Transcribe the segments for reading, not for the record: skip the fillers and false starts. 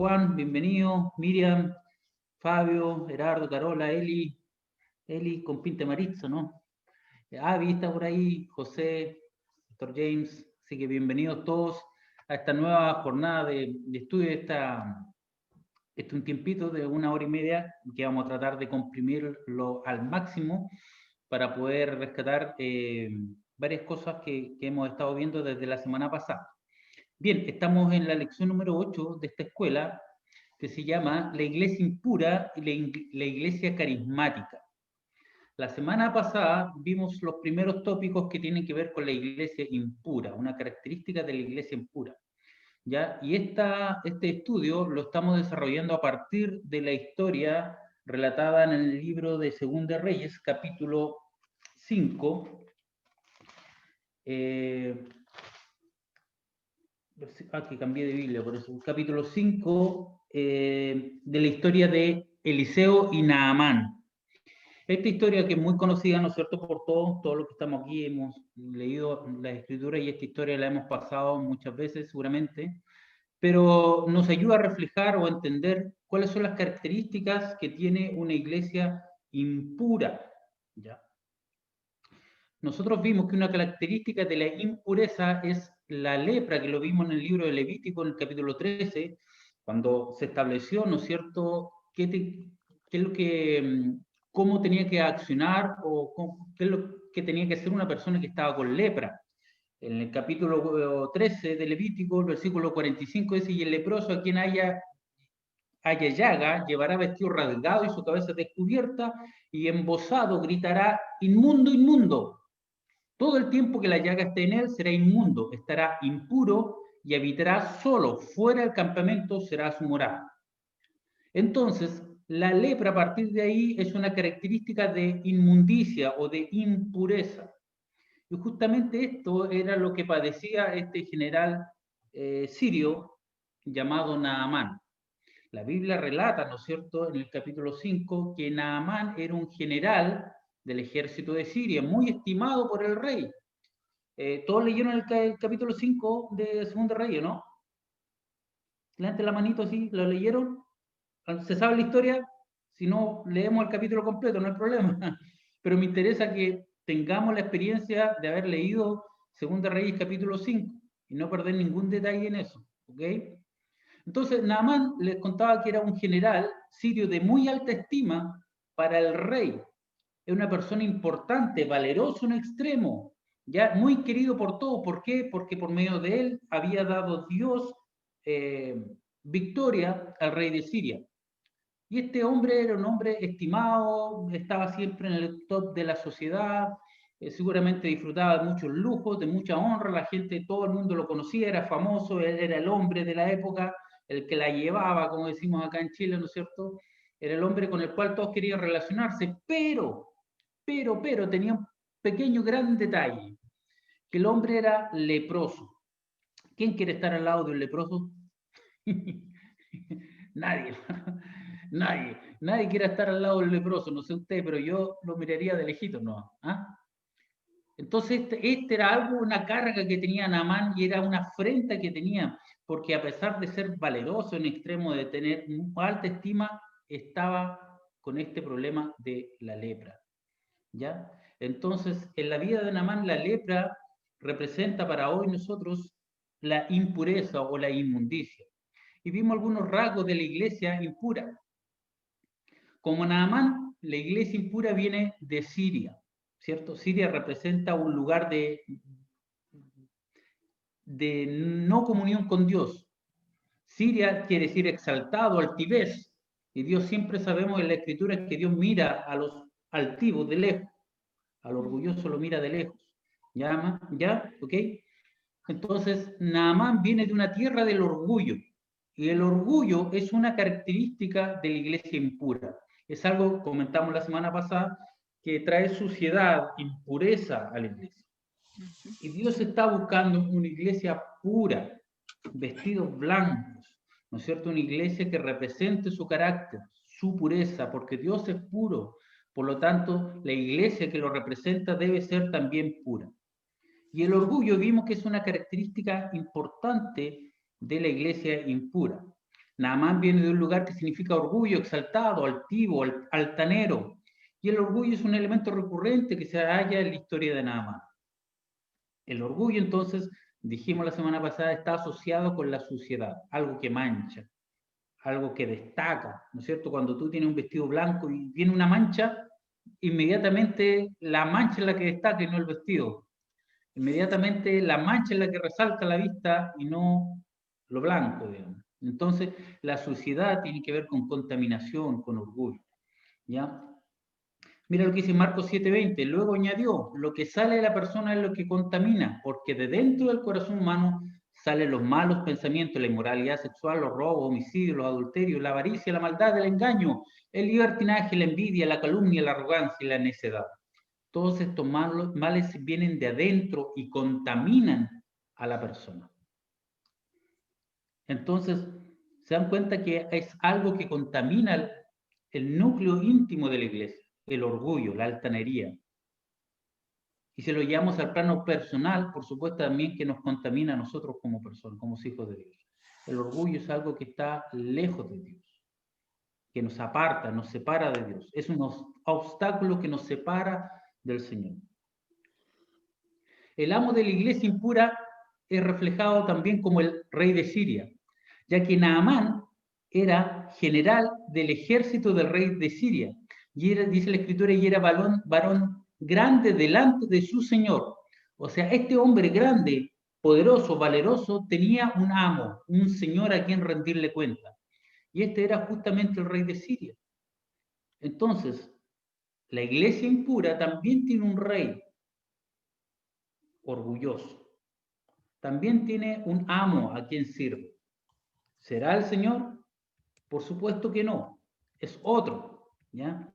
Juan, bienvenido, Miriam, Fabio, Gerardo, Carola, Eli con Pinta Maritza, ¿no? Avi está por ahí, José, Dr. James, así que bienvenidos todos a esta nueva jornada de estudio, este un tiempito de 1 hora y media que vamos a tratar de comprimirlo al máximo para poder rescatar varias cosas que hemos estado viendo desde la semana pasada. Bien, estamos en la lección número 8 de esta escuela que se llama La Iglesia Impura y la Iglesia Carismática. La semana pasada vimos los primeros tópicos que tienen que ver con la Iglesia impura, una característica de la Iglesia impura. ¿Ya? Y este estudio lo estamos desarrollando a partir de la historia relatada en el libro de Segunda de Reyes, capítulo 5. Que cambié de Biblia, por eso. Capítulo 5 de la historia de Eliseo y Naamán. Esta historia que es muy conocida, ¿no es cierto?, por todos los que estamos aquí, hemos leído las escrituras y esta historia la hemos pasado muchas veces seguramente, pero nos ayuda a reflejar o a entender cuáles son las características que tiene una iglesia impura, ¿ya? Nosotros vimos que una característica de la impureza es la lepra, que lo vimos en el libro de Levítico, en el capítulo 13, cuando se estableció, ¿no es cierto?, qué es lo que, cómo tenía que accionar o qué es lo que tenía que hacer una persona que estaba con lepra. En el capítulo 13 de Levítico, el versículo 45 dice, y el leproso a quien haya llaga, llevará vestido rasgado y su cabeza descubierta, y embozado gritará, inmundo, inmundo. Todo el tiempo que la llaga esté en él será inmundo, estará impuro y habitará solo, fuera del campamento será su morada. Entonces, la lepra a partir de ahí es una característica de inmundicia o de impureza. Y justamente esto era lo que padecía este general sirio llamado Naamán. La Biblia relata, ¿no es cierto?, en el capítulo 5, que Naamán era un general del ejército de Siria, muy estimado por el rey. Todos leyeron el capítulo 5 de Segunda Reyes, ¿no? Levanten la manito así, ¿lo leyeron? ¿Se sabe la historia? Si no, leemos el capítulo completo, no hay problema. Pero me interesa que tengamos la experiencia de haber leído Segunda Reyes capítulo 5 y no perder ningún detalle en eso, ¿ok? Entonces, Naamán les contaba que era un general sirio de muy alta estima para el rey. Es una persona importante, valeroso en extremo, ya muy querido por todos. ¿Por qué? Porque por medio de él había dado Dios victoria al rey de Siria. Y este hombre era un hombre estimado, estaba siempre en el top de la sociedad, seguramente disfrutaba de muchos lujos, de mucha honra, la gente, todo el mundo lo conocía, era famoso, él era el hombre de la época, el que la llevaba, como decimos acá en Chile, ¿no es cierto? Era el hombre con el cual todos querían relacionarse, pero tenía un pequeño gran detalle, que el hombre era leproso. ¿Quién quiere estar al lado de un leproso? Nadie, nadie quiere estar al lado del leproso, no sé usted, pero yo lo miraría de lejito, ¿no? ¿Ah? Entonces, este era algo, una carga que tenía Naamán y era una afrenta que tenía, porque a pesar de ser valeroso en extremo, de tener alta estima, estaba con este problema de la lepra, ¿ya? Entonces, en la vida de Naamán, la lepra representa para hoy nosotros la impureza o la inmundicia. Y vimos algunos rasgos de la iglesia impura. Como Naamán, la iglesia impura viene de Siria, ¿cierto? Siria representa un lugar de no comunión con Dios. Siria quiere decir exaltado, altivez. Y Dios siempre sabemos en la escritura que Dios mira a los altivos de lejos, al orgulloso lo mira de lejos. ¿Ya? ¿Ok? Entonces, Naamán viene de una tierra del orgullo. Y el orgullo es una característica de la iglesia impura. Es algo, comentamos la semana pasada, que trae suciedad, impureza a la iglesia. Y Dios está buscando una iglesia pura, vestidos blancos, ¿no es cierto? Una iglesia que represente su carácter, su pureza, porque Dios es puro. Por lo tanto, la iglesia que lo representa debe ser también pura. Y el orgullo vimos que es una característica importante de la iglesia impura. Naamán viene de un lugar que significa orgullo, exaltado, altivo, altanero. Y el orgullo es un elemento recurrente que se halla en la historia de Naamán. El orgullo, entonces, dijimos la semana pasada, está asociado con la suciedad, algo que mancha, algo que destaca, ¿no es cierto? Cuando tú tienes un vestido blanco y viene una mancha, inmediatamente la mancha es la que destaca y no el vestido. Inmediatamente la mancha es la que resalta la vista y no lo blanco, digamos. Entonces, la suciedad tiene que ver con contaminación, con orgullo, ¿ya? Mira lo que dice Marcos 7:20. Luego añadió, lo que sale de la persona es lo que contamina, porque de dentro del corazón humano salen los malos pensamientos, la inmoralidad sexual, los robos, homicidios, los adulterios, la avaricia, la maldad, el engaño, el libertinaje, la envidia, la calumnia, la arrogancia y la necedad. Todos estos males vienen de adentro y contaminan a la persona. Entonces, se dan cuenta que es algo que contamina el núcleo íntimo de la iglesia, el orgullo, la altanería. Y si lo llevamos al plano personal, por supuesto también que nos contamina a nosotros como personas, como hijos de Dios. El orgullo es algo que está lejos de Dios, que nos aparta, nos separa de Dios. Es un obstáculo que nos separa del Señor. El amo de la iglesia impura es reflejado también como el rey de Siria, ya que Naamán era general del ejército del rey de Siria. Y era, dice la escritura, y era varón grande delante de su señor. O sea, este hombre grande, poderoso, valeroso, tenía un amo, un señor a quien rendirle cuenta. Y este era justamente el rey de Siria. Entonces, la iglesia impura también tiene un rey orgulloso. También tiene un amo a quien sirve. ¿Será el Señor? Por supuesto que no. Es otro. ¿Ya?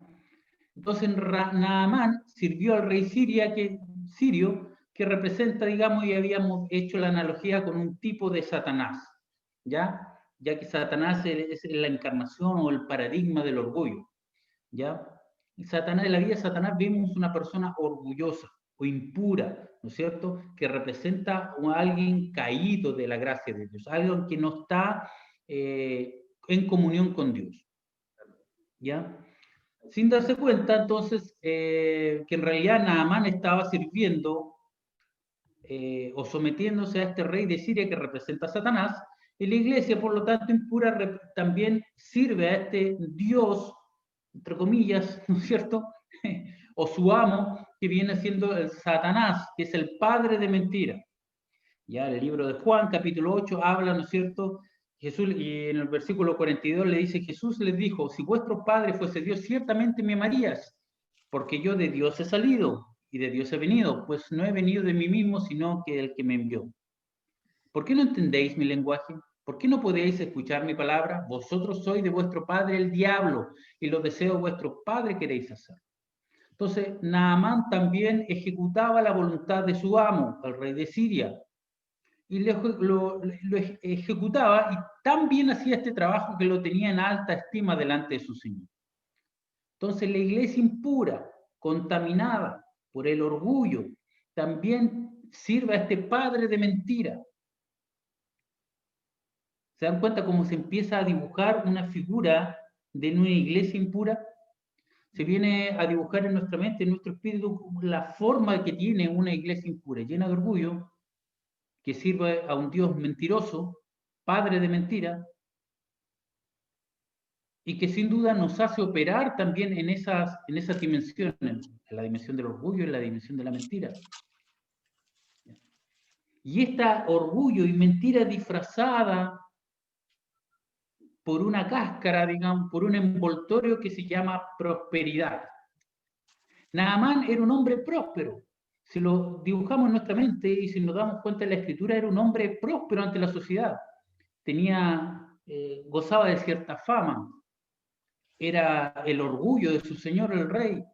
Entonces Naamán sirvió al rey sirio que representa, digamos, y habíamos hecho la analogía con un tipo de Satanás, ¿ya? Ya que Satanás es la encarnación o el paradigma del orgullo, ¿ya? En la vida de Satanás vemos una persona orgullosa o impura, ¿no es cierto? Que representa a alguien caído de la gracia de Dios, alguien que no está en comunión con Dios, ¿ya? Sin darse cuenta, entonces, que en realidad Naamán estaba sirviendo o sometiéndose a este rey de Siria que representa a Satanás, y la iglesia, por lo tanto, impura también sirve a este Dios, entre comillas, ¿no es cierto? O su amo, que viene siendo el Satanás, que es el padre de mentira. Ya el libro de Juan, capítulo 8, habla, ¿no es cierto? Jesús, y en el versículo 42 le dice, Jesús les dijo, si vuestro Padre fuese Dios, ciertamente me amarías, porque yo de Dios he salido y de Dios he venido, pues no he venido de mí mismo, sino que del que me envió. ¿Por qué no entendéis mi lenguaje? ¿Por qué no podéis escuchar mi palabra? Vosotros sois de vuestro padre el diablo, y los deseos de vuestro padre queréis hacer. Entonces, Naamán también ejecutaba la voluntad de su amo, el rey de Siria, y lo ejecutaba y tan bien hacía este trabajo que lo tenía en alta estima delante de su Señor. Entonces la iglesia impura, contaminada por el orgullo, también sirve a este padre de mentira. ¿Se dan cuenta cómo se empieza a dibujar una figura de una iglesia impura? Se viene a dibujar en nuestra mente, en nuestro espíritu, la forma que tiene una iglesia impura, llena de orgullo, que sirve a un Dios mentiroso, padre de mentira, y que sin duda nos hace operar también en esas dimensiones, en la dimensión del orgullo y en la dimensión de la mentira. Y este orgullo y mentira disfrazada por una cáscara, digamos, por un envoltorio que se llama prosperidad. Naamán era un hombre próspero. Si lo dibujamos en nuestra mente y si nos damos cuenta de la escritura, era un hombre próspero ante la sociedad. Gozaba de cierta fama. Era el orgullo de su señor, el rey.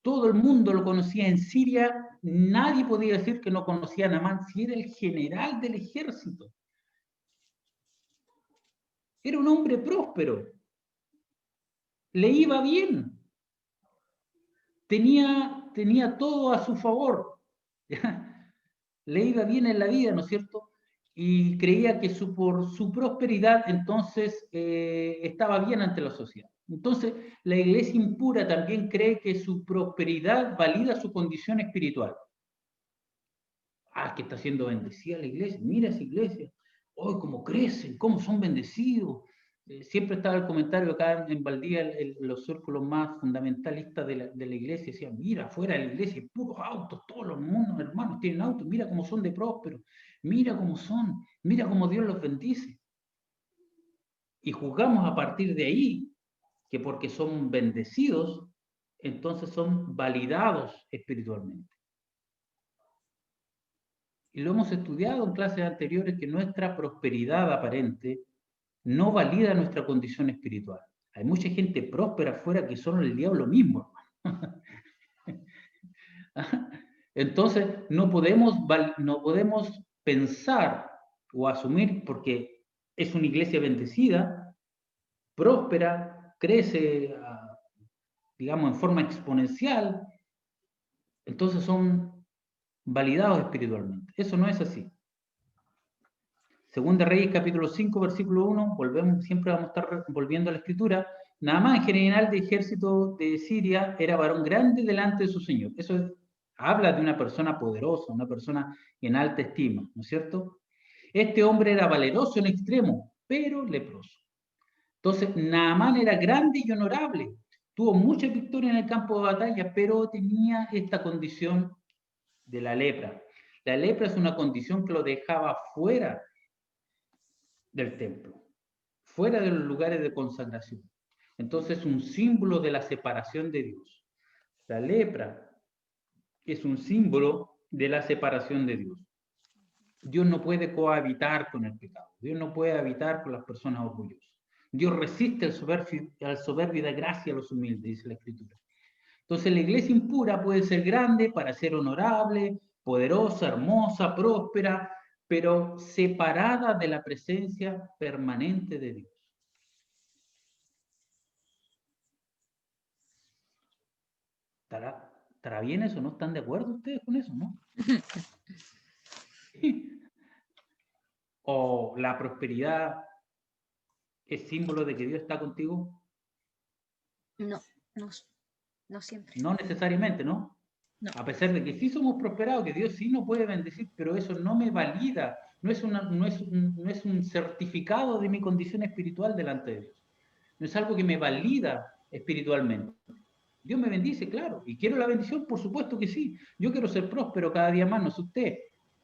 Todo el mundo lo conocía en Siria. Nadie podía decir que no conocía a Naamán si era el general del ejército. Era un hombre próspero. Le iba bien. Tenía todo a su favor. Le iba bien en la vida, ¿no es cierto? y creía que por su prosperidad entonces estaba bien ante la sociedad. Entonces, la iglesia impura también cree que su prosperidad valida su condición espiritual. Ah, que está siendo bendecida la iglesia, mira esa iglesia, hoy cómo crecen, cómo son bendecidos. Siempre estaba el comentario acá en Valdía, los círculos más fundamentalistas de la iglesia, decían, mira, afuera de la iglesia, puros autos, todos los mundos, hermanos, tienen autos, mira cómo son de prósperos, mira cómo son, mira cómo Dios los bendice. Y juzgamos a partir de ahí que porque son bendecidos, entonces son validados espiritualmente. Y lo hemos estudiado en clases anteriores, que nuestra prosperidad aparente no valida nuestra condición espiritual. Hay mucha gente próspera afuera que son el diablo mismo. Entonces, no podemos pensar o asumir, porque es una iglesia bendecida, próspera, crece, digamos, en forma exponencial, entonces son validados espiritualmente. Eso no es así. Segunda Reyes, capítulo 5, versículo 1, siempre vamos a estar volviendo a la escritura. Naamán, general de ejército de Siria, era varón grande delante de su señor. Eso habla de una persona poderosa, una persona en alta estima, ¿no es cierto? Este hombre era valeroso en extremo, pero leproso. Entonces, Naamán era grande y honorable. Tuvo mucha victoria en el campo de batalla, pero tenía esta condición de la lepra. La lepra es una condición que lo dejaba fuera del templo, fuera de los lugares de consagración. Entonces es un símbolo de la separación de Dios. La lepra es un símbolo de la separación de Dios. Dios no puede cohabitar con el pecado. Dios no puede habitar con las personas orgullosas. Dios resiste al soberbio y da gracia a los humildes, dice la Escritura. Entonces la iglesia impura puede ser grande para ser honorable, poderosa, hermosa, próspera, pero separada de la presencia permanente de Dios. ¿Estará bien eso? ¿No están de acuerdo ustedes con eso, no? ¿O la prosperidad es símbolo de que Dios está contigo? No, no siempre. No necesariamente, ¿no? No. A pesar de que sí somos prosperados, que Dios sí nos puede bendecir, pero eso no me valida, no es un certificado de mi condición espiritual delante de Dios. No es algo que me valida espiritualmente. Dios me bendice, claro, y quiero la bendición, por supuesto que sí. Yo quiero ser próspero cada día más, no sé usted,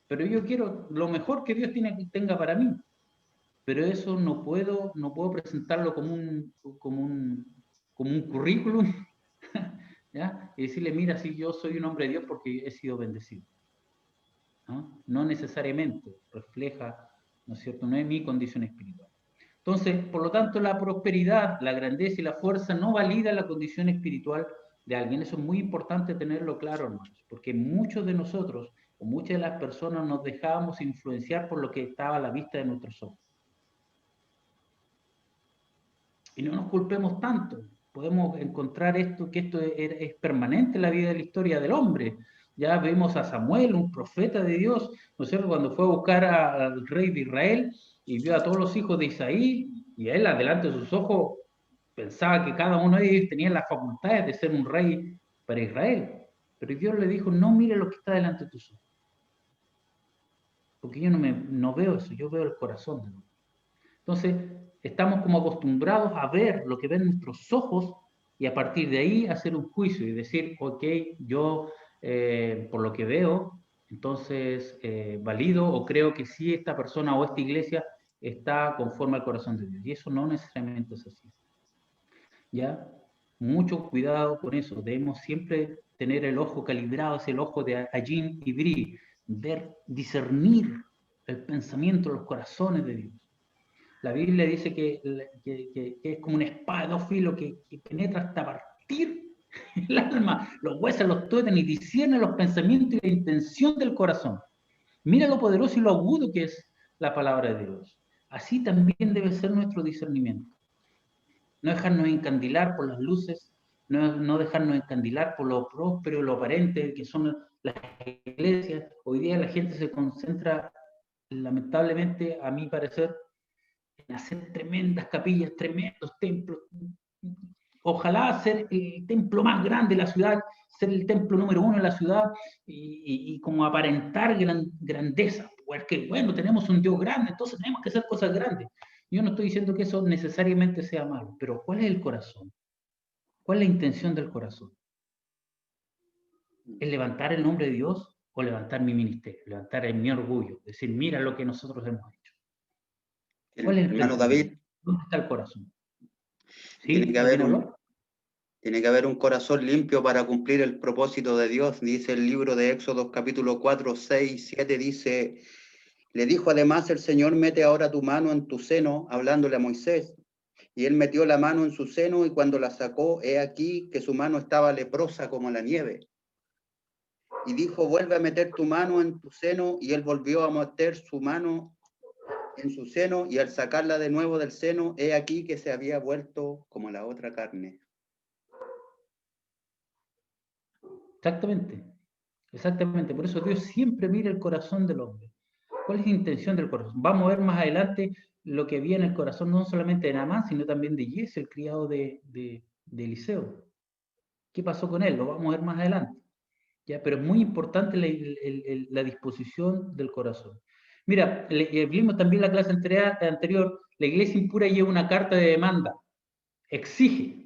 pero yo quiero lo mejor que Dios tenga para mí. Pero eso no puedo presentarlo como un currículum, ¿ya? Y decirle, mira, sí, yo soy un hombre de Dios porque he sido bendecido. No necesariamente refleja, ¿no es cierto?, no es mi condición espiritual. Entonces, por lo tanto, la prosperidad, la grandeza y la fuerza no valida la condición espiritual de alguien. Eso es muy importante tenerlo claro, hermanos, porque muchos de nosotros o muchas de las personas nos dejábamos influenciar por lo que estaba a la vista de nuestros ojos. Y no nos culpemos tanto. Podemos encontrar que esto es permanente en la vida de la historia del hombre. Ya vemos a Samuel, un profeta de Dios, ¿no es cierto?, cuando fue a buscar al rey de Israel y vio a todos los hijos de Isaí, y a él, adelante de sus ojos, pensaba que cada uno de ellos tenía las facultades de ser un rey para Israel. Pero Dios le dijo, no mire lo que está delante de tus ojos. Porque yo no veo eso, yo veo el corazón de Dios. Entonces, estamos como acostumbrados a ver lo que ven nuestros ojos y a partir de ahí hacer un juicio y decir, ok, yo por lo que veo, entonces valido o creo que sí esta persona o esta iglesia está conforme al corazón de Dios. Y eso no necesariamente es así. ¿Ya? Mucho cuidado con eso. Debemos siempre tener el ojo calibrado, es el ojo de Ajin y Bri, discernir el pensamiento, los corazones de Dios. La Biblia dice que es como una espada de dos filos que penetra hasta partir el alma, los huesos, los tuétanos y discierne los pensamientos y la intención del corazón. Mira lo poderoso y lo agudo que es la palabra de Dios. Así también debe ser nuestro discernimiento. No dejarnos encandilar por las luces, no dejarnos encandilar por lo próspero, lo aparente que son las iglesias. Hoy día la gente se concentra lamentablemente, a mi parecer, en hacer tremendas capillas, tremendos templos. Ojalá ser el templo más grande de la ciudad, ser el templo número 1 en la ciudad y como aparentar grandeza. Porque, bueno, tenemos un Dios grande, entonces tenemos que hacer cosas grandes. Yo no estoy diciendo que eso necesariamente sea malo, pero ¿cuál es el corazón? ¿Cuál es la intención del corazón? ¿Es levantar el nombre de Dios o levantar mi ministerio? Levantar mi orgullo, decir, mira lo que nosotros hemos hecho. ¿Cuál es el Hermano pensamiento? David, ¿Dónde está el corazón? tiene ¿Sí? que ¿Me haber quiere hablar? tiene que haber un corazón limpio para cumplir el propósito de Dios. Dice el libro de Éxodo capítulo 4, 6, 7, dice, le dijo además el Señor, mete ahora tu mano en tu seno, hablándole a Moisés. Y él metió la mano en su seno y cuando la sacó, he aquí que su mano estaba leprosa como la nieve. Y dijo, vuelve a meter tu mano en tu seno, y él volvió a meter su mano en su seno, y al sacarla de nuevo del seno, he aquí que se había vuelto como la otra carne. Exactamente, exactamente. Por eso Dios siempre mira el corazón del hombre. ¿Cuál es la intención del corazón? Vamos a ver más adelante lo que había en el corazón no solamente de Naamán, sino también de Giezi, el criado de Eliseo. ¿Qué pasó con él? Lo vamos a ver más adelante. ¿Ya? Pero es muy importante la disposición del corazón. Mira, vimos también la clase anterior, la iglesia impura lleva una carta de demanda, exige.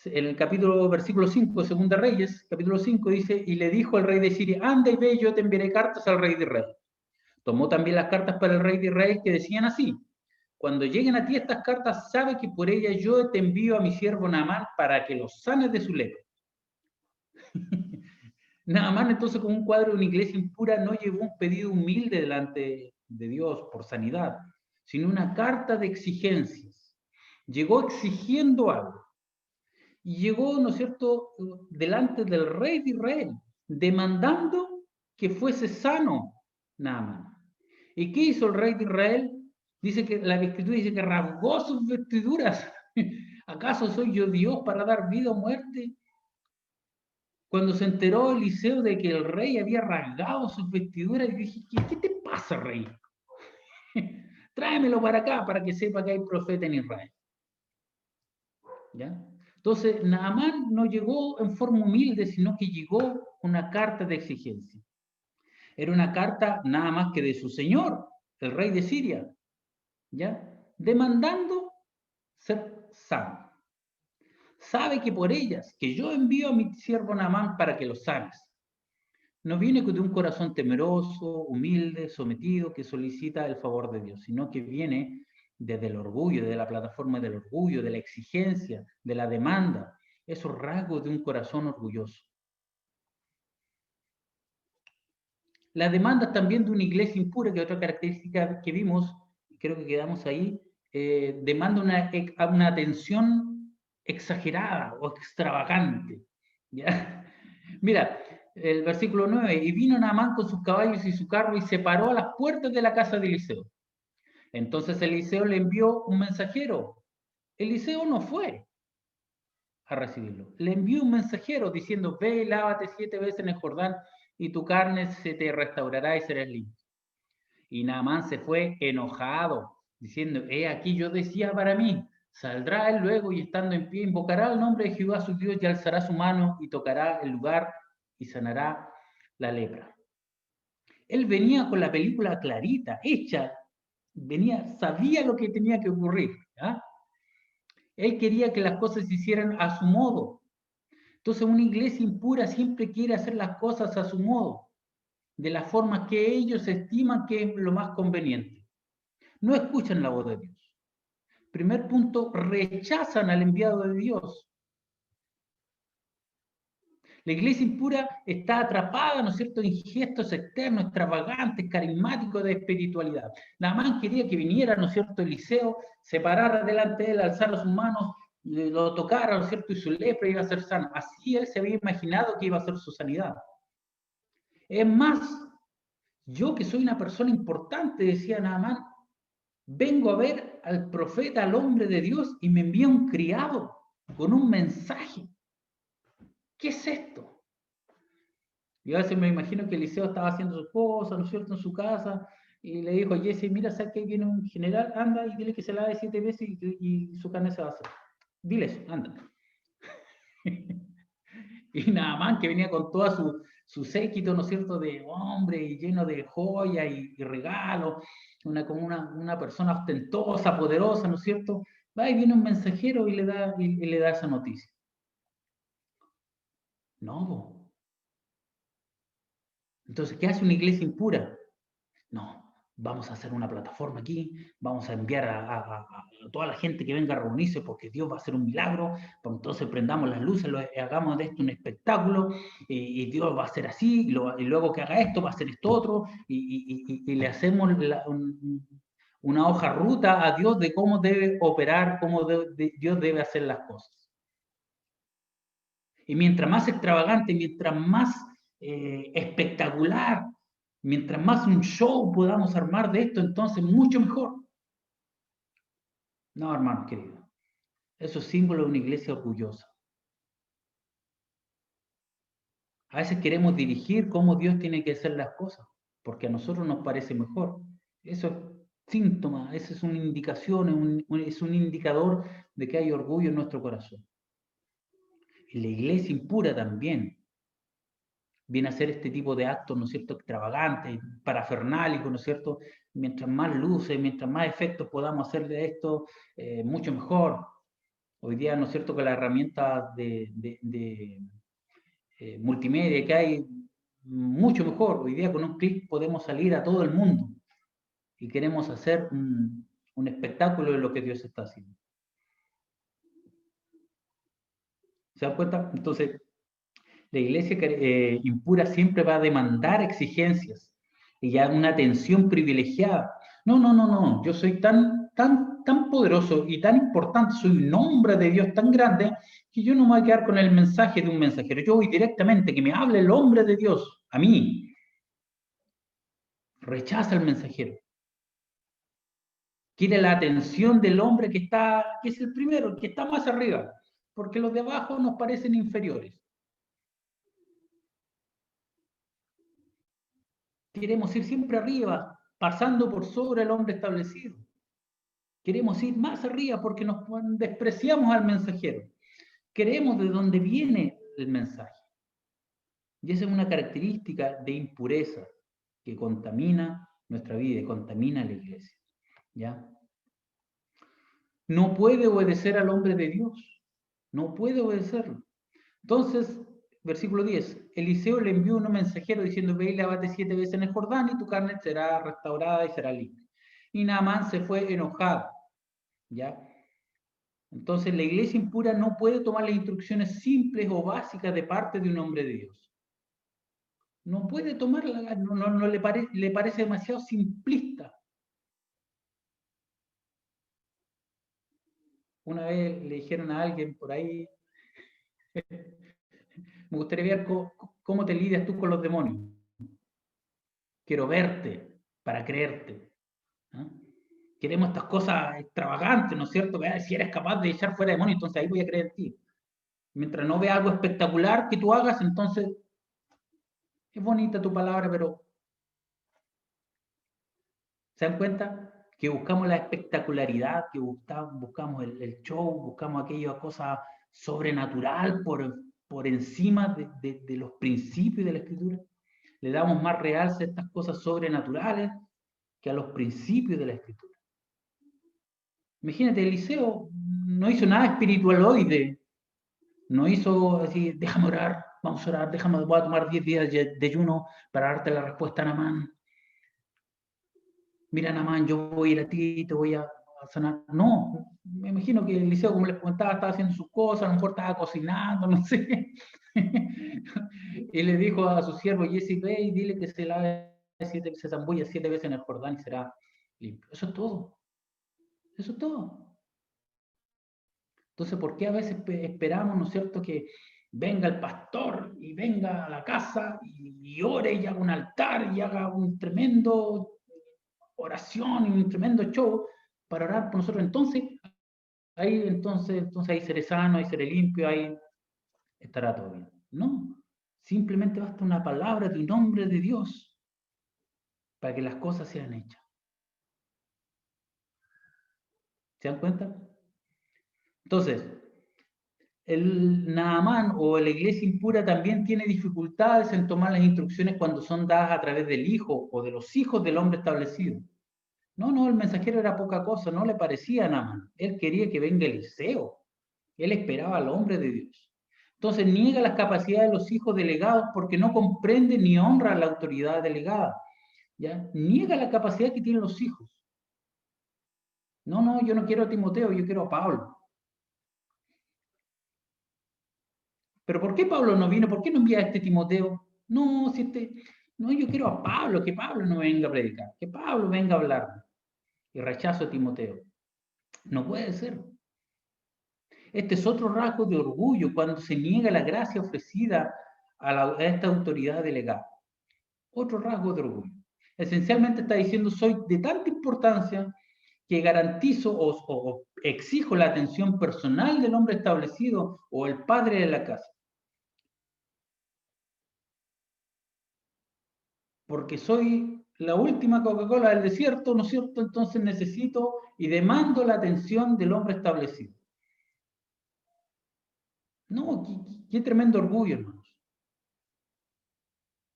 En el capítulo, versículo 5 de Segunda Reyes, capítulo 5 dice, y le dijo al rey de Siria, anda y ve, yo te enviaré cartas al rey de Israel. Tomó también las cartas para el rey de Israel que decían así, cuando lleguen a ti estas cartas, sabe que por ellas yo te envío a mi siervo Naamán para que los sanes de su lepra. Naamán entonces con un cuadro de una iglesia impura no llevó un pedido humilde delante de Dios por sanidad, sino una carta de exigencias. Llegó exigiendo algo. Y llegó, ¿no es cierto?, delante del rey de Israel, demandando que fuese sano Naamán. ¿Y qué hizo el rey de Israel? Dice que la escritura dice que rasgó sus vestiduras. ¿Acaso soy yo Dios para dar vida o muerte? Cuando se enteró Eliseo de que el rey había rasgado sus vestiduras, dije, ¿qué te pasa, rey? Tráemelo para acá para que sepa que hay profeta en Israel. ¿Ya? Entonces, Naamán no llegó en forma humilde, sino que llegó una carta de exigencia. Era una carta nada más que de su señor, el rey de Siria, ¿ya? Demandando ser sano. Sabe que por ellas, que yo envío a mi siervo Naamán para que lo sanes. No viene de un corazón temeroso, humilde, sometido, que solicita el favor de Dios, sino que viene desde el orgullo, de la plataforma del orgullo, de la exigencia, de la demanda, esos rasgos de un corazón orgulloso. La demanda también de una iglesia impura, que es otra característica que vimos, creo que quedamos ahí, demanda una atención exagerada o extravagante. ¿Ya? Mira, el versículo 9, y vino Naamán con sus caballos y su carro y se paró a las puertas de la casa de Eliseo. Entonces Eliseo le envió un mensajero. Eliseo no fue a recibirlo. Le envió un mensajero diciendo, ve y lávate 7 veces en el Jordán y tu carne se te restaurará y serás limpio. Y Naamán se fue enojado, diciendo, he aquí yo decía para mí, saldrá él luego y estando en pie invocará el nombre de Jehová su Dios y alzará su mano y tocará el lugar y sanará la lepra. Él venía con la película clarita, hecha, sabía lo que tenía que ocurrir. ¿Ya? Él quería que las cosas se hicieran a su modo. Entonces una iglesia impura siempre quiere hacer las cosas a su modo, de la forma que ellos estiman que es lo más conveniente. No escuchan la voz de Dios. Primer punto, rechazan al enviado de Dios. La iglesia impura está atrapada, ¿no es cierto?, en gestos externos, extravagantes, carismáticos de espiritualidad. Naamán quería que viniera, ¿no es cierto?, Eliseo, se parara delante de él, alzara sus manos, lo tocara, ¿no es cierto?, y su lepra iba a ser sana. Así él se había imaginado que iba a ser su sanidad. Es más, yo que soy una persona importante, decía Naamán, vengo a ver al profeta, al hombre de Dios, y me envía un criado con un mensaje. ¿Qué es esto? Y a veces me imagino que Eliseo estaba haciendo sus cosas, ¿no es cierto?, en su casa, Y le dijo, Jesse, mira, sabes que viene un general, anda y dile que se lave 7 veces y su carne se va a hacer. Diles, anda. Y Naamán, que venía con toda su séquito, ¿no es cierto?, de hombre y lleno de joyas y regalos, como una persona ostentosa, poderosa, ¿no es cierto? Va y viene un mensajero y le da esa noticia. No. Entonces, ¿qué hace una iglesia impura? No. Vamos a hacer una plataforma aquí, vamos a enviar a toda la gente que venga a reunirse porque Dios va a hacer un milagro, pues entonces prendamos las luces, hagamos de esto un espectáculo, y Dios va a hacer así, y luego que haga esto va a hacer esto otro, y le hacemos una hoja ruta a Dios de cómo debe operar, cómo Dios debe hacer las cosas. Y mientras más extravagante, mientras más espectacular, mientras más un show podamos armar de esto, entonces mucho mejor. No, hermanos queridos, eso es símbolo de una iglesia orgullosa. A veces queremos dirigir cómo Dios tiene que hacer las cosas, porque a nosotros nos parece mejor. Eso es síntoma, esa es una indicación, es un indicador de que hay orgullo en nuestro corazón. Y la iglesia impura también viene a hacer este tipo de actos, ¿no es cierto?, extravagantes, parafernálicos, ¿no es cierto? Mientras más luces, mientras más efectos podamos hacer de esto, mucho mejor. Hoy día, ¿no es cierto?, que las herramientas de multimedia que hay, mucho mejor. Hoy día con un clic podemos salir a todo el mundo y queremos hacer un espectáculo de lo que Dios está haciendo. ¿Se dan cuenta? Entonces, la iglesia impura siempre va a demandar exigencias y ya una atención privilegiada. No, yo soy tan poderoso y tan importante, soy un hombre de Dios tan grande que yo no me voy a quedar con el mensaje de un mensajero. Yo voy directamente, que me hable el hombre de Dios, a mí. Rechaza al mensajero. Quiere la atención del hombre que es el primero, el que está más arriba, porque los de abajo nos parecen inferiores. Queremos ir siempre arriba, pasando por sobre el hombre establecido. Queremos ir más arriba porque nos despreciamos al mensajero. Queremos de dónde viene el mensaje. Y esa es una característica de impureza que contamina nuestra vida y contamina la iglesia. ¿Ya? No puede obedecer al hombre de Dios. No puede obedecerlo. Entonces, versículo 10, Eliseo le envió un mensajero diciendo, ve y lávate 7 veces en el Jordán y tu carne será restaurada y será limpia. Y Naamán se fue enojado. ¿Ya? Entonces, la iglesia impura no puede tomar las instrucciones simples o básicas de parte de un hombre de Dios. No puede tomarla, no le parece demasiado simplista. Una vez le dijeron a alguien por ahí, me gustaría ver cómo te lidias tú con los demonios. Quiero verte para creerte. ¿Ah? Queremos estas cosas extravagantes, ¿no es cierto? Si eres capaz de echar fuera demonios, entonces ahí voy a creer en ti. Mientras no vea algo espectacular que tú hagas, entonces es bonita tu palabra, pero ¿se dan cuenta? Que buscamos la espectacularidad, que buscamos el show, buscamos aquella cosa sobrenatural por encima de los principios de la Escritura. Le damos más realce a estas cosas sobrenaturales que a los principios de la Escritura. Imagínate, Eliseo no hizo nada espiritualoide, no hizo así, déjame orar, vamos a orar, voy a tomar 10 días de ayuno para darte la respuesta a Naamán. Mira, Naamán, yo voy a ir a ti, te voy a sanar. No, me imagino que Eliseo, como les comentaba, estaba haciendo sus cosas, a lo mejor estaba cocinando, no sé. Y le dijo a su siervo Jesse, ve y dile que se lave 7 veces, se zambulla 7 veces en el Jordán y será limpio. Eso es todo. Eso es todo. Entonces, ¿por qué a veces esperamos, ¿no es cierto?, que venga el pastor y venga a la casa y ore y haga un altar y haga un tremendo oración y un tremendo show para orar por nosotros? Entonces ahí seré sano, ahí seré limpio, ahí estará todo bien. No, simplemente basta una palabra de un hombre de Dios para que las cosas sean hechas. ¿Se dan cuenta? Entonces, el Naamán o la iglesia impura también tiene dificultades en tomar las instrucciones cuando son dadas a través del hijo o de los hijos del hombre establecido. No, el mensajero era poca cosa, no le parecía a Naamán. Él quería que venga Eliseo. Él esperaba al hombre de Dios. Entonces niega las capacidades de los hijos delegados porque no comprende ni honra la autoridad delegada. ¿Ya? Niega la capacidad que tienen los hijos. No, yo no quiero a Timoteo, yo quiero a Pablo. ¿Pero por qué Pablo no vino? ¿Por qué no envía a este Timoteo? No, yo quiero a Pablo, que Pablo no venga a predicar, que Pablo venga a hablar. Y rechazo a Timoteo. No puede ser. Este es otro rasgo de orgullo cuando se niega la gracia ofrecida a esta autoridad delegada. Otro rasgo de orgullo. Esencialmente está diciendo, soy de tanta importancia que garantizo o exijo la atención personal del hombre establecido o el padre de la casa. Porque soy la última Coca-Cola del desierto, ¿no es cierto? Entonces necesito y demando la atención del hombre establecido. No, qué tremendo orgullo, hermanos.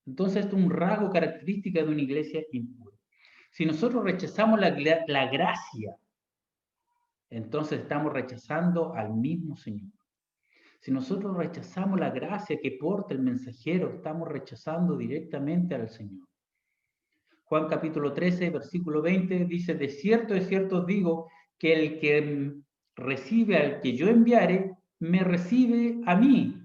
Entonces, esto es un rasgo característica de una iglesia impura. Si nosotros rechazamos la gracia, entonces estamos rechazando al mismo Señor. Si nosotros rechazamos la gracia que porta el mensajero, estamos rechazando directamente al Señor. Juan capítulo 13, versículo 20 dice, de cierto os digo, que el que recibe al que yo enviare, me recibe a mí,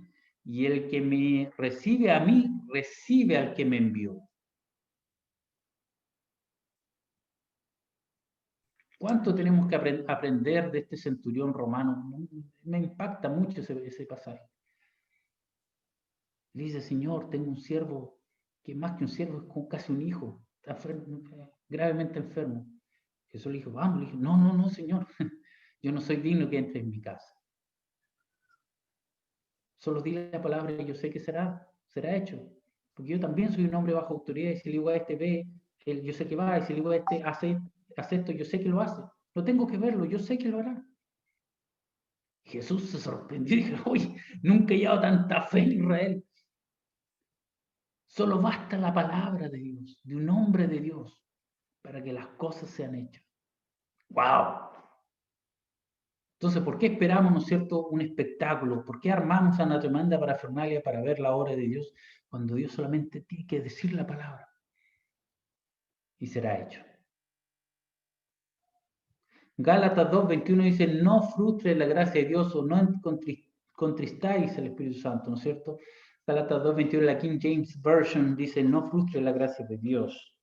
y el que me recibe a mí, recibe al que me envió. ¿Cuánto tenemos que aprender de este centurión romano? Me impacta mucho ese pasaje. Dice, Señor, tengo un siervo que más que un siervo es casi un hijo, está gravemente enfermo. Jesús le dijo, vamos, le dijo, no, Señor, yo no soy digno que entre en mi casa. Solo dile la palabra y yo sé que será hecho. Porque yo también soy un hombre bajo autoridad y si le digo a este ve, yo sé que va, y si le digo a este hace esto, yo sé que lo hace. No tengo que verlo, yo sé que lo hará. Jesús se sorprendió y dijo, oye, nunca he llevado tanta fe en Israel. Solo basta la palabra de Dios, de un hombre de Dios, para que las cosas sean hechas. ¡Wow! Entonces, ¿por qué esperamos, no es cierto, un espectáculo? ¿Por qué armamos una tremenda parafernalia para ver la obra de Dios cuando Dios solamente tiene que decir la palabra? Y será hecho. Gálatas 2:21 dice, no frustre la gracia de Dios o no contristáis al Espíritu Santo, ¿no es cierto? Gálatas 2:21, la King James Version dice, no frustre la gracia de Dios.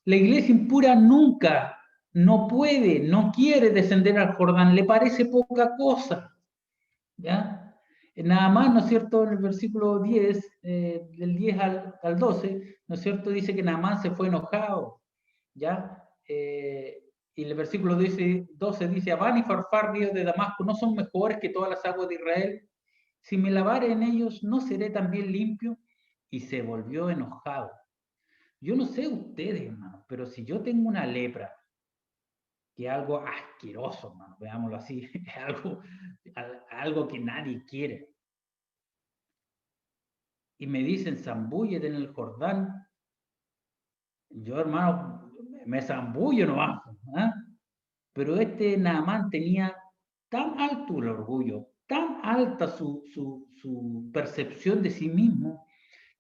La iglesia impura nunca, no puede, no quiere descender al Jordán, le parece poca cosa, ¿ya? Nada más, ¿no es cierto? En el versículo 10, del 10 al 12, ¿no es cierto? Dice que Naamán se fue enojado, ¿ya? Y el versículo 12 dice, Abán y Farfar, ríos de Damasco, ¿no son mejores que todas las aguas de Israel? Si me lavare en ellos, ¿no seré también limpio? Y se volvió enojado. Yo no sé ustedes, hermano, pero si yo tengo una lepra, que es algo asqueroso, hermano, veámoslo así, es algo que nadie quiere. Y me dicen, zambúllete en el Jordán. Yo, hermano, me zambullo nomás. ¿eh? Pero este Naamán tenía tan alto el orgullo, tan alta su percepción de sí mismo,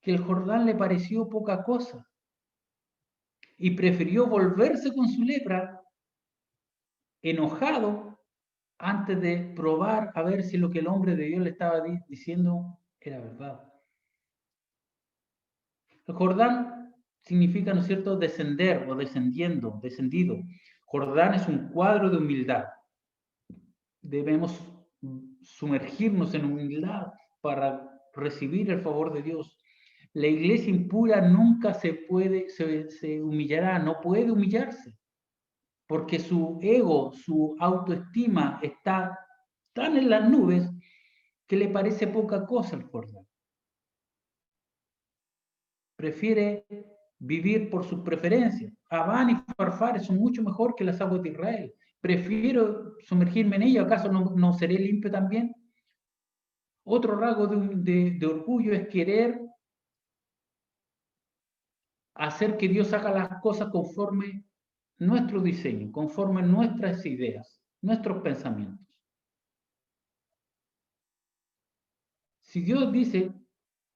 que el Jordán le pareció poca cosa. Y prefirió volverse con su lepra, enojado, antes de probar a ver si lo que el hombre de Dios le estaba diciendo era verdad. El Jordán significa, ¿no es cierto?, descender o descendido. Jordán es un cuadro de humildad. Debemos sumergirnos en humildad para recibir el favor de Dios. La iglesia impura nunca se humillará, no puede humillarse, porque su ego, su autoestima está tan en las nubes que le parece poca cosa el Jordán. prefiere vivir por sus preferencias. Abán y Farfar son mucho mejor que las aguas de Israel. Prefiero sumergirme en ello, ¿acaso no seré limpio también? Otro rasgo de orgullo es querer hacer que Dios haga las cosas conforme nuestro diseño, conforme nuestras ideas, nuestros pensamientos. Si Dios dice,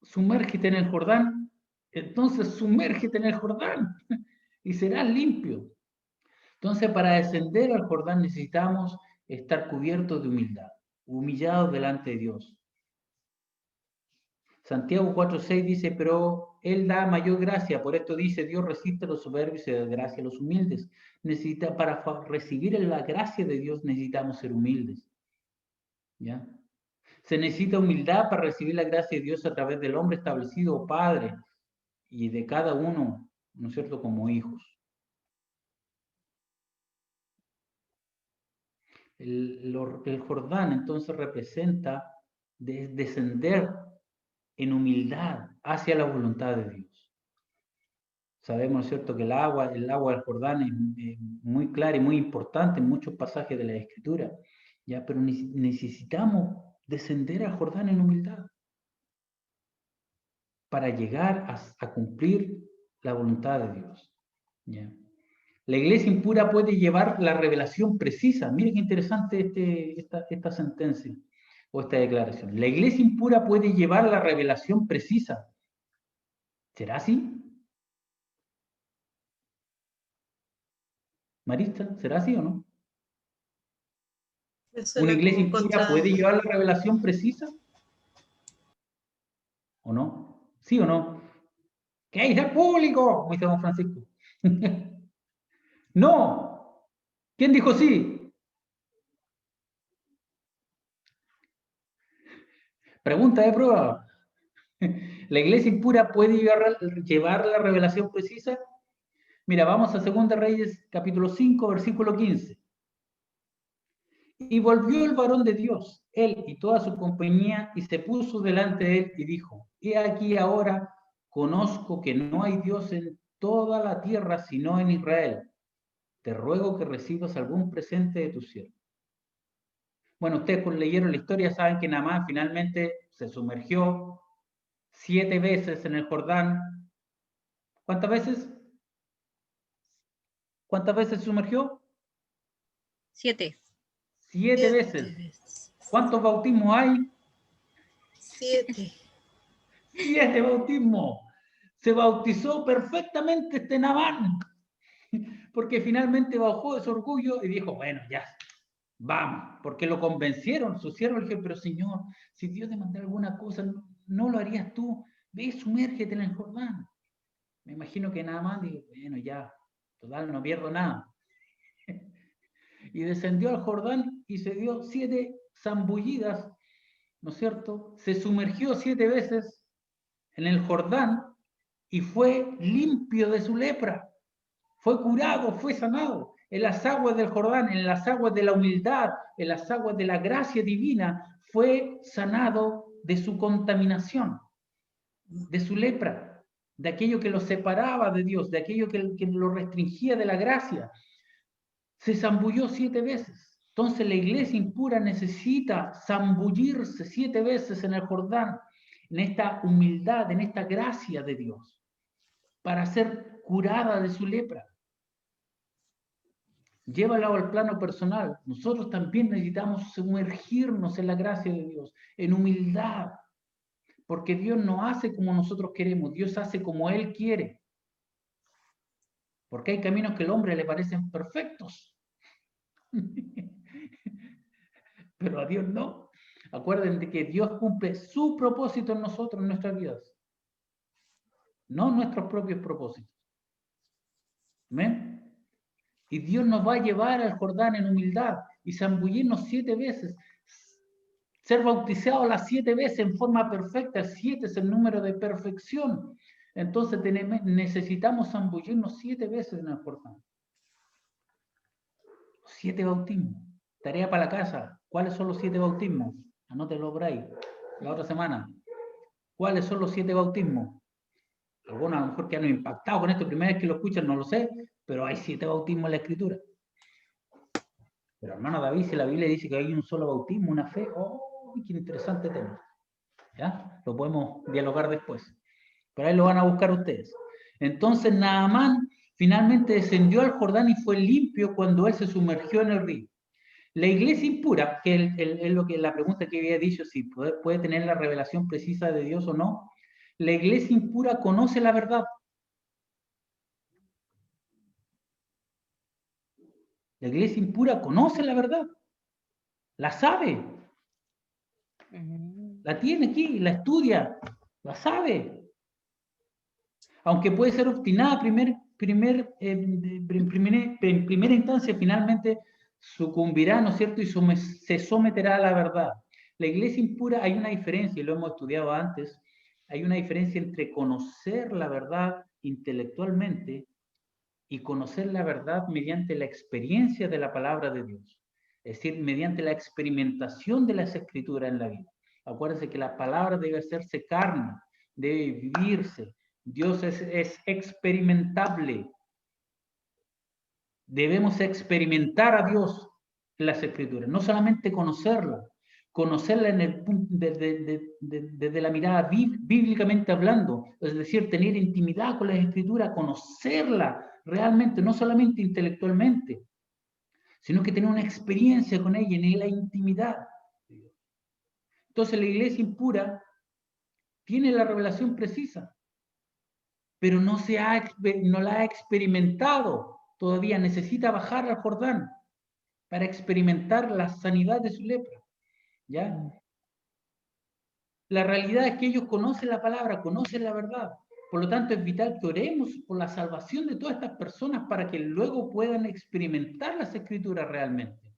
sumérgete en el Jordán, entonces sumérgete en el Jordán y serás limpio. Entonces, para descender al Jordán necesitamos estar cubiertos de humildad, humillados delante de Dios. Santiago 4:6 dice, pero Él da mayor gracia, por esto dice, Dios resiste a los soberbios y da gracia a los humildes. Para recibir la gracia de Dios necesitamos ser humildes. ¿Ya? Se necesita humildad para recibir la gracia de Dios a través del hombre establecido, Padre, y de cada uno, ¿no es cierto?, como hijos. El Jordán entonces representa descender en humildad hacia la voluntad de Dios. Sabemos, ¿cierto?, que el agua del Jordán es muy clara y muy importante en muchos pasajes de la Escritura, ¿ya? Pero necesitamos descender al Jordán en humildad para llegar a cumplir la voluntad de Dios, ¿ya? La iglesia impura puede llevar la revelación precisa. Miren qué interesante esta sentencia o esta declaración. La iglesia impura puede llevar la revelación precisa. ¿Será así? Marista, ¿será así o no? ¿Una iglesia impura puede llevar la revelación precisa? ¿O no? ¿Sí o no? ¿Qué dice el público? Como dice don Francisco. No. ¿Quién dijo sí? Pregunta de prueba. ¿La iglesia impura puede llevar la revelación precisa? Mira, vamos a 2 Reyes, capítulo 5, versículo 15. Y volvió el varón de Dios, él y toda su compañía, y se puso delante de él y dijo, he aquí ahora conozco que no hay Dios en toda la tierra sino en Israel. Te ruego que recibas algún presente de tu siervo. Bueno, ustedes leyeron la historia, saben que Naamán finalmente se sumergió 7 veces en el Jordán. ¿Cuántas veces? ¿Cuántas veces se sumergió? 7. 7 veces. ¿Cuántos bautismos hay? 7. 7 bautismos. Se bautizó perfectamente este Naamán, porque finalmente bajó de su orgullo y dijo, bueno, ya, vamos, porque lo convencieron, su siervo le dijo, pero Señor, si Dios te mandara alguna cosa, ¿no lo harías tú? Ve, sumérgete en el Jordán. Me imagino que Naamán dijo, bueno, ya, total, no pierdo nada. Y descendió al Jordán y se dio 7 zambullidas, ¿no es cierto? Se sumergió 7 veces en el Jordán y fue limpio de su lepra. Fue curado, fue sanado. En las aguas del Jordán, en las aguas de la humildad, en las aguas de la gracia divina, fue sanado de su contaminación, de su lepra, de aquello que lo separaba de Dios, de aquello que lo restringía de la gracia. Se zambulló 7 veces. Entonces la iglesia impura necesita zambullirse 7 veces en el Jordán, en esta humildad, en esta gracia de Dios, para ser curada de su lepra. Llévalo al plano personal. Nosotros también necesitamos sumergirnos en la gracia de Dios, en humildad, porque Dios no hace como nosotros queremos, Dios hace como Él quiere. Porque hay caminos que al hombre le parecen perfectos. Pero a Dios no. Acuérdense de que Dios cumple su propósito en nosotros, en nuestras vidas. No nuestros propios propósitos. ¿Amén? Y Dios nos va a llevar al Jordán en humildad y zambullirnos 7 veces. Ser bautizado las 7 veces en forma perfecta. 7 es el número de perfección. Entonces necesitamos zambullirnos 7 veces en el Jordán. 7 bautismos. Tarea para la casa. ¿Cuáles son los 7 bautismos? Anótelo por ahí. La otra semana. ¿Cuáles son los 7 bautismos? Algunos a lo mejor quedan impactados con esto, primera vez que lo escuchan, no lo sé, pero hay 7 bautismos en la Escritura. Pero hermano David, si la Biblia dice que hay un solo bautismo, una fe, ¡oh, qué interesante tema! ¿Ya? Lo podemos dialogar después. Pero ahí lo van a buscar ustedes. Entonces Naamán finalmente descendió al Jordán y fue limpio cuando él se sumergió en el río. La iglesia impura, que es lo que la pregunta que había dicho, si puede tener la revelación precisa de Dios o no, la iglesia impura conoce la verdad. La iglesia impura conoce la verdad, la sabe, la tiene aquí, la estudia, la sabe. Aunque puede ser obstinada en primera instancia, finalmente sucumbirá, ¿no es cierto? Y se someterá a la verdad. La iglesia impura, hay una diferencia, y lo hemos estudiado antes, hay una diferencia entre conocer la verdad intelectualmente y conocer la verdad mediante la experiencia de la palabra de Dios. Es decir, mediante la experimentación de las escrituras en la vida. Acuérdense que la palabra debe hacerse carne, debe vivirse. Dios es experimentable. Debemos experimentar a Dios en las escrituras, no solamente conocerla en el punto desde la mirada bíblicamente hablando, es decir, tener intimidad con las escrituras, conocerla realmente, no solamente intelectualmente, sino que tener una experiencia con ella en la intimidad. Entonces la iglesia impura tiene la revelación precisa, pero no la ha experimentado todavía, necesita bajar al Jordán para experimentar la sanidad de su lepra. ¿Ya? La realidad es que ellos conocen la palabra, conocen la verdad. Por lo tanto, es vital que oremos por la salvación de todas estas personas para que luego puedan experimentar las escrituras realmente.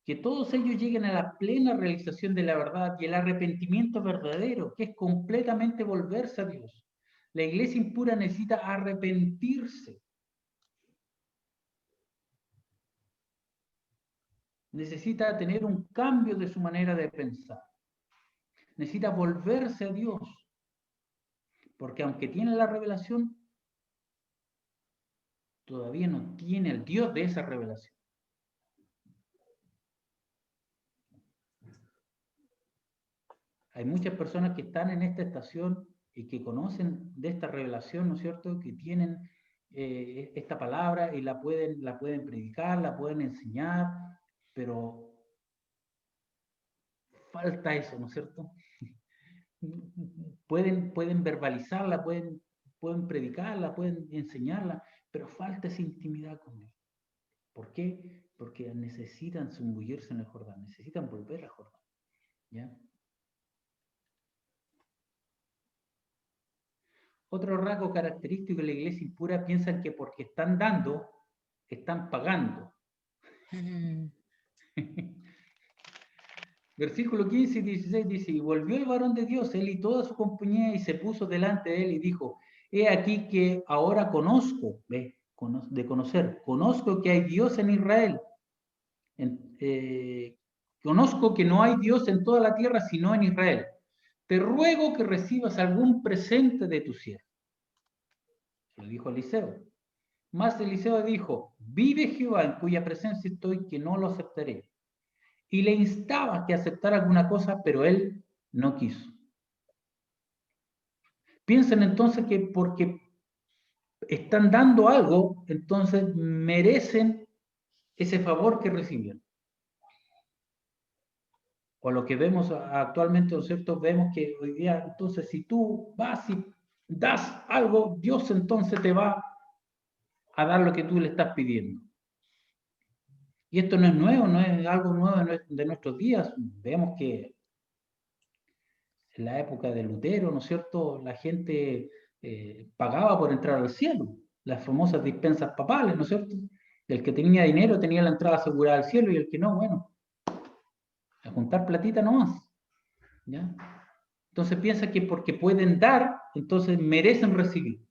Que todos ellos lleguen a la plena realización de la verdad y el arrepentimiento verdadero, que es completamente volverse a Dios. La iglesia impura necesita arrepentirse. Necesita tener un cambio de su manera de pensar. Necesita volverse a Dios. Porque aunque tiene la revelación, todavía no tiene el Dios de esa revelación. Hay muchas personas que están en esta estación y que conocen de esta revelación, ¿no es cierto?, que tienen esta palabra y la pueden predicar, la pueden enseñar, pero falta eso, ¿no es cierto? Pueden verbalizarla, pueden predicarla, pueden enseñarla, pero falta esa intimidad con Dios. ¿Por qué? Porque necesitan zambullirse en el Jordán, necesitan volver al Jordán. ¿Ya? Otro rasgo característico de la iglesia impura, piensan que porque están dando, están pagando. Versículo 15 y 16 dice, y volvió el varón de Dios, él y toda su compañía, y se puso delante de él y dijo, he aquí que ahora conozco, conozco que hay Dios en Israel. Conozco que no hay Dios en toda la tierra sino en Israel. Te ruego que recibas algún presente de tu siervo. Se lo dijo Eliseo. Mas Eliseo dijo, vive Jehová en cuya presencia estoy, que no lo aceptaré. Y le instaba que aceptara alguna cosa, pero él no quiso. Piensen entonces que porque están dando algo, entonces merecen ese favor que recibieron. O lo que vemos actualmente, ¿no es cierto? Vemos que hoy día, entonces, si tú vas y das algo, Dios entonces te va a dar lo que tú le estás pidiendo. Y esto no es nuevo, no es algo nuevo de nuestros días. Vemos que en la época de Lutero, ¿no es cierto?, la gente pagaba por entrar al cielo, las famosas dispensas papales, ¿no es cierto? El que tenía dinero tenía la entrada asegurada al cielo y el que no, bueno, a juntar platita nomás. ¿Ya? Entonces piensa que porque pueden dar, entonces merecen recibir.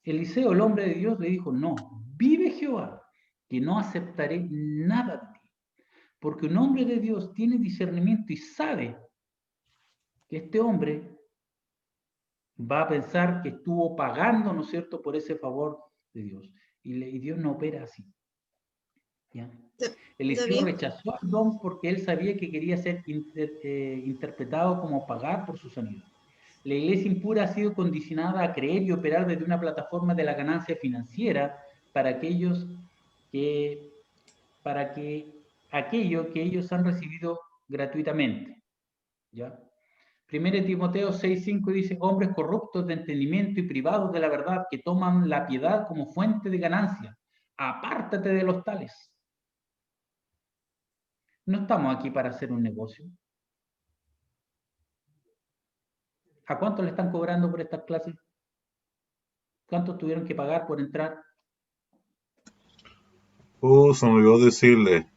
Eliseo, el hombre de Dios, le dijo, no, vive Jehová, que no aceptaré nada de ti, Porque un hombre de Dios tiene discernimiento y sabe que este hombre va a pensar que estuvo pagando, ¿no es cierto?, por ese favor de Dios. Y Dios no opera así. ¿Ya? Eliseo David, rechazó al don porque él sabía que quería ser interpretado como pagar por su sanidad. La iglesia impura ha sido condicionada a creer y operar desde una plataforma de la ganancia financiera para aquellos que, aquello que ellos han recibido gratuitamente. ¿Ya? 1 Timoteo 6:5 dice, hombres corruptos de entendimiento y privados de la verdad, que toman la piedad como fuente de ganancia. Apártate de los tales. No estamos aquí para hacer un negocio. ¿A cuánto le están cobrando por estas clases? ¿Cuántos tuvieron que pagar por entrar? Se me olvidó decirle.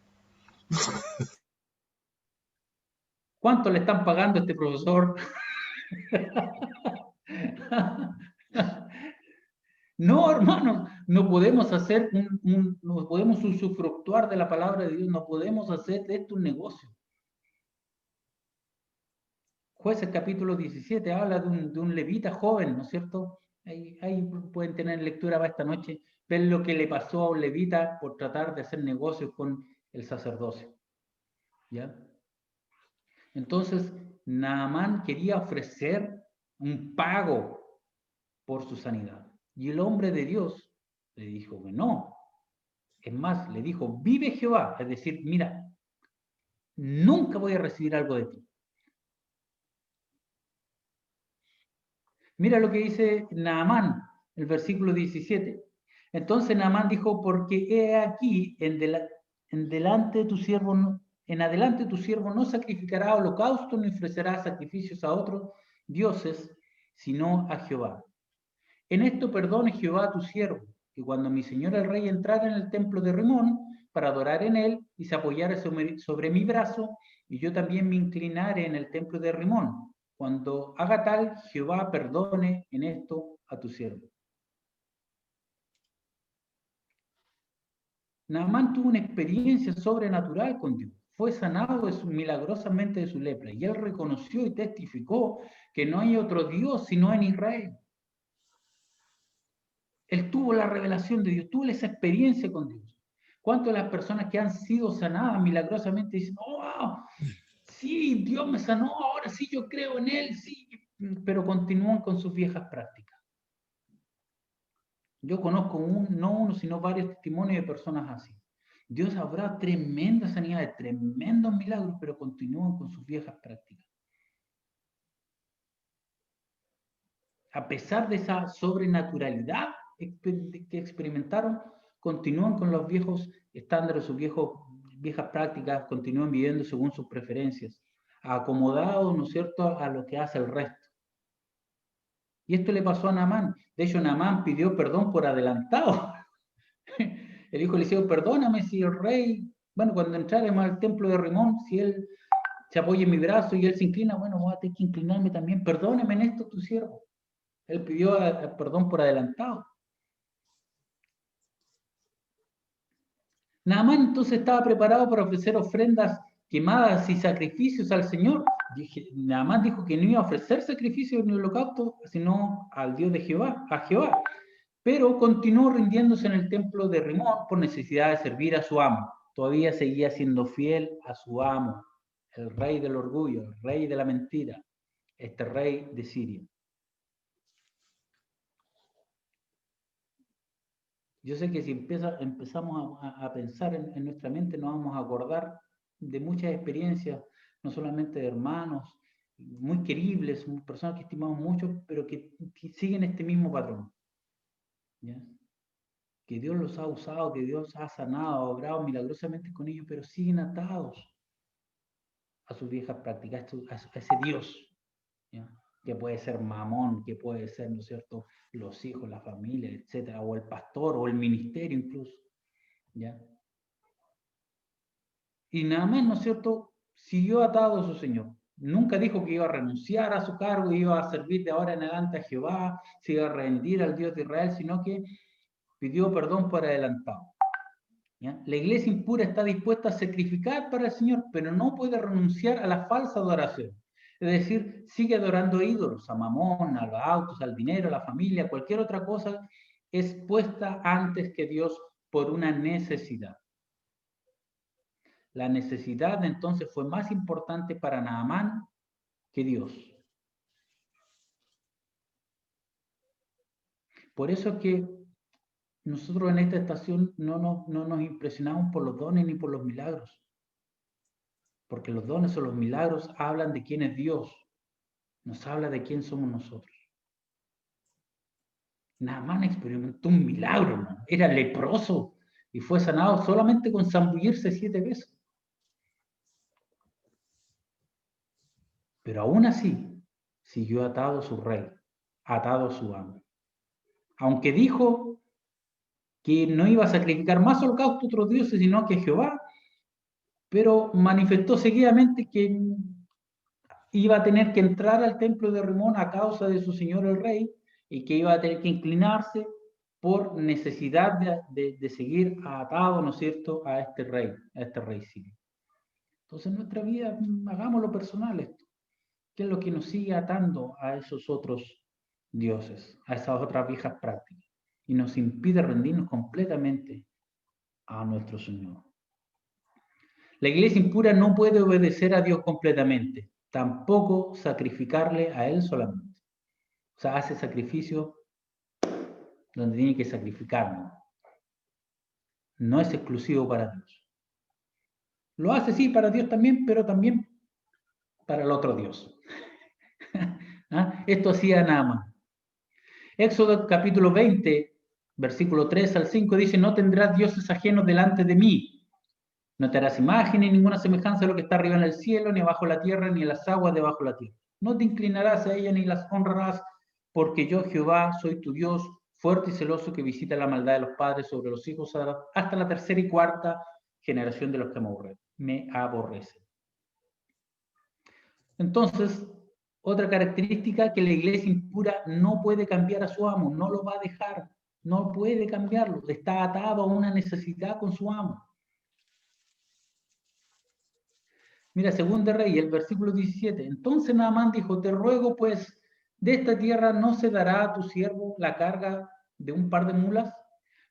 ¿Cuánto le están pagando a este profesor? No, hermanos, no podemos hacer no podemos usufructuar de la palabra de Dios, no podemos hacer de esto un negocio. Jueces capítulo 17 habla de un levita joven, ¿no es cierto? Ahí pueden tener lectura para esta noche, ver lo que le pasó a un levita por tratar de hacer negocios con el sacerdocio. ¿Ya? Entonces, Naamán quería ofrecer un pago por su sanidad. Y el hombre de Dios le dijo que no. Es más, le dijo, vive Jehová. Es decir, mira, nunca voy a recibir algo de ti. Mira lo que dice Naamán, el versículo 17. Entonces Naamán dijo, porque he aquí, en adelante tu siervo no sacrificará holocausto ni ofrecerá sacrificios a otros dioses, sino a Jehová. En esto perdone Jehová a tu siervo, que cuando mi señor el rey entrara en el templo de Rimón para adorar en él y se apoyara sobre mi brazo, y yo también me inclinare en el templo de Rimón. Cuando haga tal, Jehová perdone en esto a tu siervo. Naamán tuvo una experiencia sobrenatural con Dios. Fue sanado milagrosamente de su lepra. Y él reconoció y testificó que no hay otro Dios sino en Israel. Él tuvo la revelación de Dios, tuvo esa experiencia con Dios. ¿Cuántas de las personas que han sido sanadas milagrosamente dicen, oh, wow, sí, Dios me sanó, ahora sí yo creo en Él, sí, pero continúan con sus viejas prácticas? Yo conozco no uno, sino varios testimonios de personas así. Dios habrá tremenda sanidad, tremendos milagros, pero continúan con sus viejas prácticas. A pesar de esa sobrenaturalidad que experimentaron, continúan con los viejos estándares, sus viejas prácticas, continúan viviendo según sus preferencias, acomodados, ¿no es cierto?, a lo que hace el resto. Y esto le pasó a Naamán. De hecho, Naamán pidió perdón por adelantado. El hijo le dijo, perdóname si el rey, bueno, cuando entraremos al templo de Rimón, si él se apoya en mi brazo y él se inclina, bueno, voy a tener que inclinarme también. Perdóname en esto, tu siervo. Él pidió perdón por adelantado. Naamán entonces estaba preparado para ofrecer ofrendas quemadas y sacrificios al Señor. Naamán dijo que no iba a ofrecer sacrificios ni holocausto, sino al Dios de Jehová, a Jehová. Pero continuó rindiéndose en el templo de Rimón por necesidad de servir a su amo. Todavía seguía siendo fiel a su amo, el rey del orgullo, el rey de la mentira, este rey de Siria. Yo sé que si empezamos a pensar en nuestra mente, nos vamos a acordar de muchas experiencias, no solamente de hermanos muy queribles, personas que estimamos mucho, pero que siguen este mismo patrón. ¿Ya? Que Dios los ha usado, que Dios ha sanado, ha obrado milagrosamente con ellos, pero siguen atados a sus viejas prácticas, a ese Dios, ¿ya? Que puede ser Mamón, que puede ser, ¿no es cierto?, los hijos, la familia, etcétera, o el pastor, o el ministerio incluso, ¿ya? Y Naamán, ¿no es cierto?, siguió atado a su Señor. Nunca dijo que iba a renunciar a su cargo, iba a servir de ahora en adelante a Jehová, se iba a rendir al Dios de Israel, sino que pidió perdón por adelantado. ¿ya? La iglesia impura está dispuesta a sacrificar para el Señor, pero no puede renunciar a la falsa adoración. Es decir, sigue adorando ídolos, a Mamón, a los autos, al dinero, a la familia, cualquier otra cosa es puesta antes que Dios por una necesidad. La necesidad entonces fue más importante para Naamán que Dios. Por eso es que nosotros en esta estación no nos impresionamos por los dones ni por los milagros. Porque los dones o los milagros hablan de quién es Dios. Nos habla de quién somos nosotros. Naamán experimentó un milagro, hermano. Era leproso y fue sanado solamente con zambullirse 7 veces. Pero aún así, siguió atado a su rey, atado a su amo. Aunque dijo que no iba a sacrificar más holocausto a otros dioses, sino que a Jehová, pero manifestó seguidamente que iba a tener que entrar al templo de Rimón a causa de su señor el rey, y que iba a tener que inclinarse por necesidad de seguir atado, ¿no es cierto?, a este rey sirio. Entonces en nuestra vida, hagámoslo personal esto. ¿Qué es lo que nos sigue atando a esos otros dioses, a esas otras viejas prácticas? Y nos impide rendirnos completamente a nuestro Señor. La iglesia impura no puede obedecer a Dios completamente, tampoco sacrificarle a Él solamente. O sea, hace sacrificio donde tiene que sacrificarnos. No es exclusivo para Dios. Lo hace sí para Dios también, pero también para el otro Dios. ¿Ah? Esto hacía Naamán. Éxodo capítulo 20, versículo 3 al 5 dice: no tendrás dioses ajenos delante de mí. No te harás imagen ni ninguna semejanza de lo que está arriba en el cielo, ni abajo la tierra, ni en las aguas debajo la tierra. No te inclinarás a ella ni las honrarás, porque yo, Jehová, soy tu Dios, fuerte y celoso, que visita la maldad de los padres sobre los hijos hasta la tercera y cuarta generación de los que me aborrecen. Entonces, otra característica, que la iglesia impura no puede cambiar a su amo, no lo va a dejar, no puede cambiarlo, está atado a una necesidad con su amo. Mira, según de Rey, el versículo 17. Entonces Naamán dijo: te ruego pues, de esta tierra no se dará a tu siervo la carga de un par de mulas,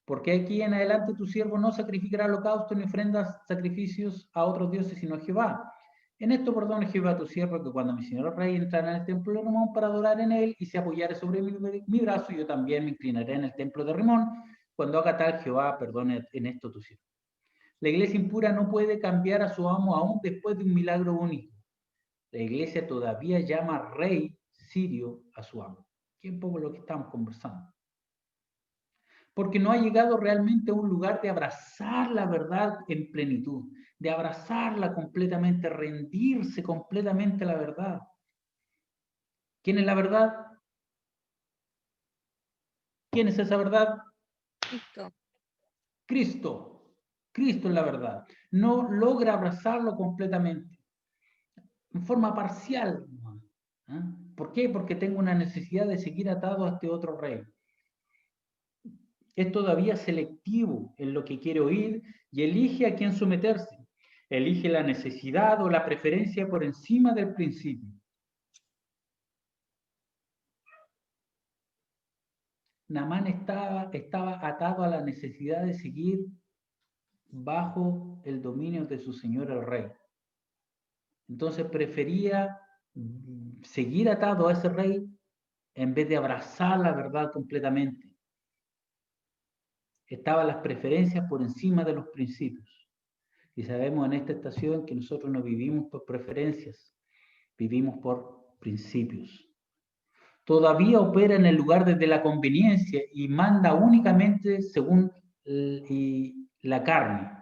porque aquí en adelante tu siervo no sacrificará holocausto ni ofrendas sacrificios a otros dioses, sino a Jehová. En esto perdone Jehová a tu siervo, que cuando mi señor rey entrara en el templo de Rimón para adorar en él y se apoyare sobre mi brazo, yo también me inclinaré en el templo de Rimón. Cuando haga tal, Jehová perdone en esto tu siervo. La iglesia impura no puede cambiar a su amo aún después de un milagro único. La iglesia todavía llama rey sirio a su amo. Que es un poco lo que estamos conversando. Porque no ha llegado realmente a un lugar de abrazar la verdad en plenitud, de abrazarla completamente, rendirse completamente a la verdad. ¿Quién es la verdad? ¿Quién es esa verdad? Cristo. Cristo. Cristo es la verdad. No logra abrazarlo completamente, en forma parcial. ¿Eh? ¿Por qué? Porque tengo una necesidad de seguir atado a este otro rey. Es todavía selectivo en lo que quiere oír y elige a quién someterse. Elige la necesidad o la preferencia por encima del principio. Naamán estaba atado a la necesidad de seguir bajo el dominio de su señor el rey. Entonces prefería seguir atado a ese rey en vez de abrazar la verdad completamente. Estaban las preferencias por encima de los principios. Y sabemos en esta estación que nosotros no vivimos por preferencias, vivimos por principios. Todavía opera en el lugar desde la conveniencia y manda únicamente según la carne.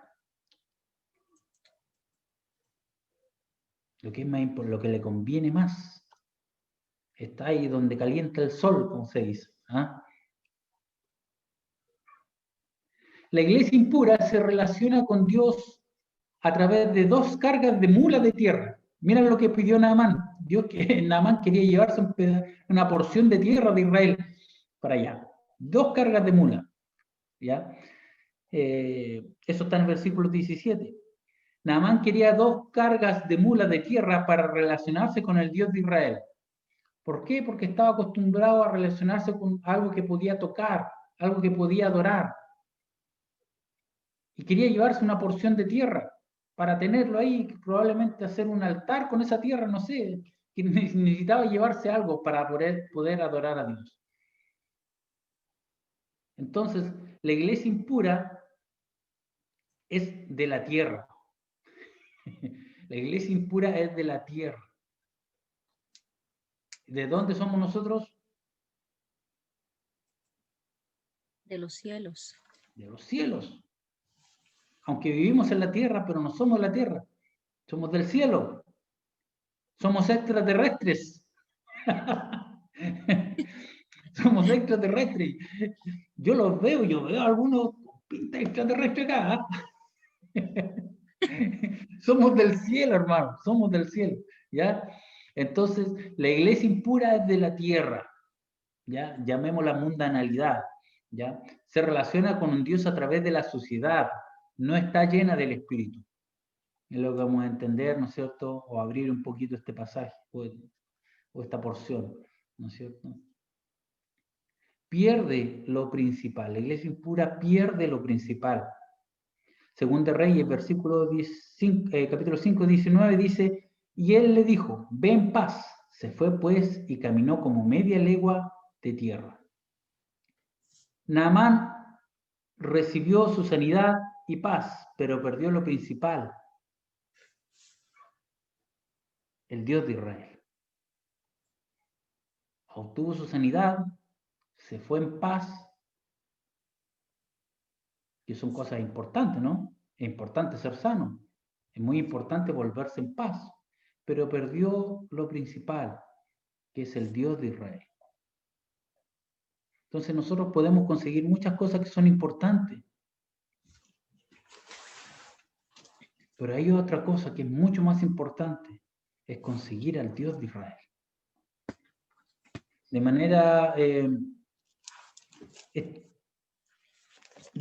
Lo que es más importante, lo que le conviene más. Está ahí donde calienta el sol, como se dice. ¿Ah? La iglesia impura se relaciona con Dios a través de 2 cargas de mula de tierra. Mira lo que pidió Naamán. Naamán quería llevarse una porción de tierra de Israel para allá. 2 cargas de mula. ¿Ya? Eso está en el versículo 17. Naamán quería 2 cargas de mulas de tierra para relacionarse con el Dios de Israel. ¿Por qué? Porque estaba acostumbrado a relacionarse con algo que podía tocar, algo que podía adorar. Y quería llevarse una porción de tierra para tenerlo ahí, probablemente hacer un altar con esa tierra, no sé, que necesitaba llevarse algo para poder adorar a Dios. Entonces, la iglesia impura es de la tierra. La iglesia impura es de la tierra. ¿De dónde somos nosotros? De los cielos. De los cielos. Aunque vivimos en la tierra, pero no somos la tierra. Somos del cielo. Somos extraterrestres. Somos extraterrestres. Yo los veo, yo veo a algunos pinta extraterrestres acá. Somos del cielo, hermano. Somos del cielo. ¿Ya? Entonces, la iglesia impura es de la tierra. ¿Ya? Llamémosla mundanalidad. ¿Ya? Se relaciona con un Dios a través de la sociedad. No está llena del Espíritu. Es lo que vamos a entender, ¿no es cierto? O abrir un poquito este pasaje o esta porción, ¿no es cierto? Pierde lo principal. La iglesia impura pierde lo principal. Según de Reyes, capítulo 5, 19, dice, y él le dijo, ve en paz. Se fue pues y caminó como media legua de tierra. Naamán recibió su sanidad y paz, pero perdió lo principal, el Dios de Israel. Obtuvo su sanidad, se fue en paz, que son cosas importantes, ¿no? Es importante ser sano, es muy importante volverse en paz, pero perdió lo principal, que es el Dios de Israel. Entonces nosotros podemos conseguir muchas cosas que son importantes, pero hay otra cosa que es mucho más importante, es conseguir al Dios de Israel. De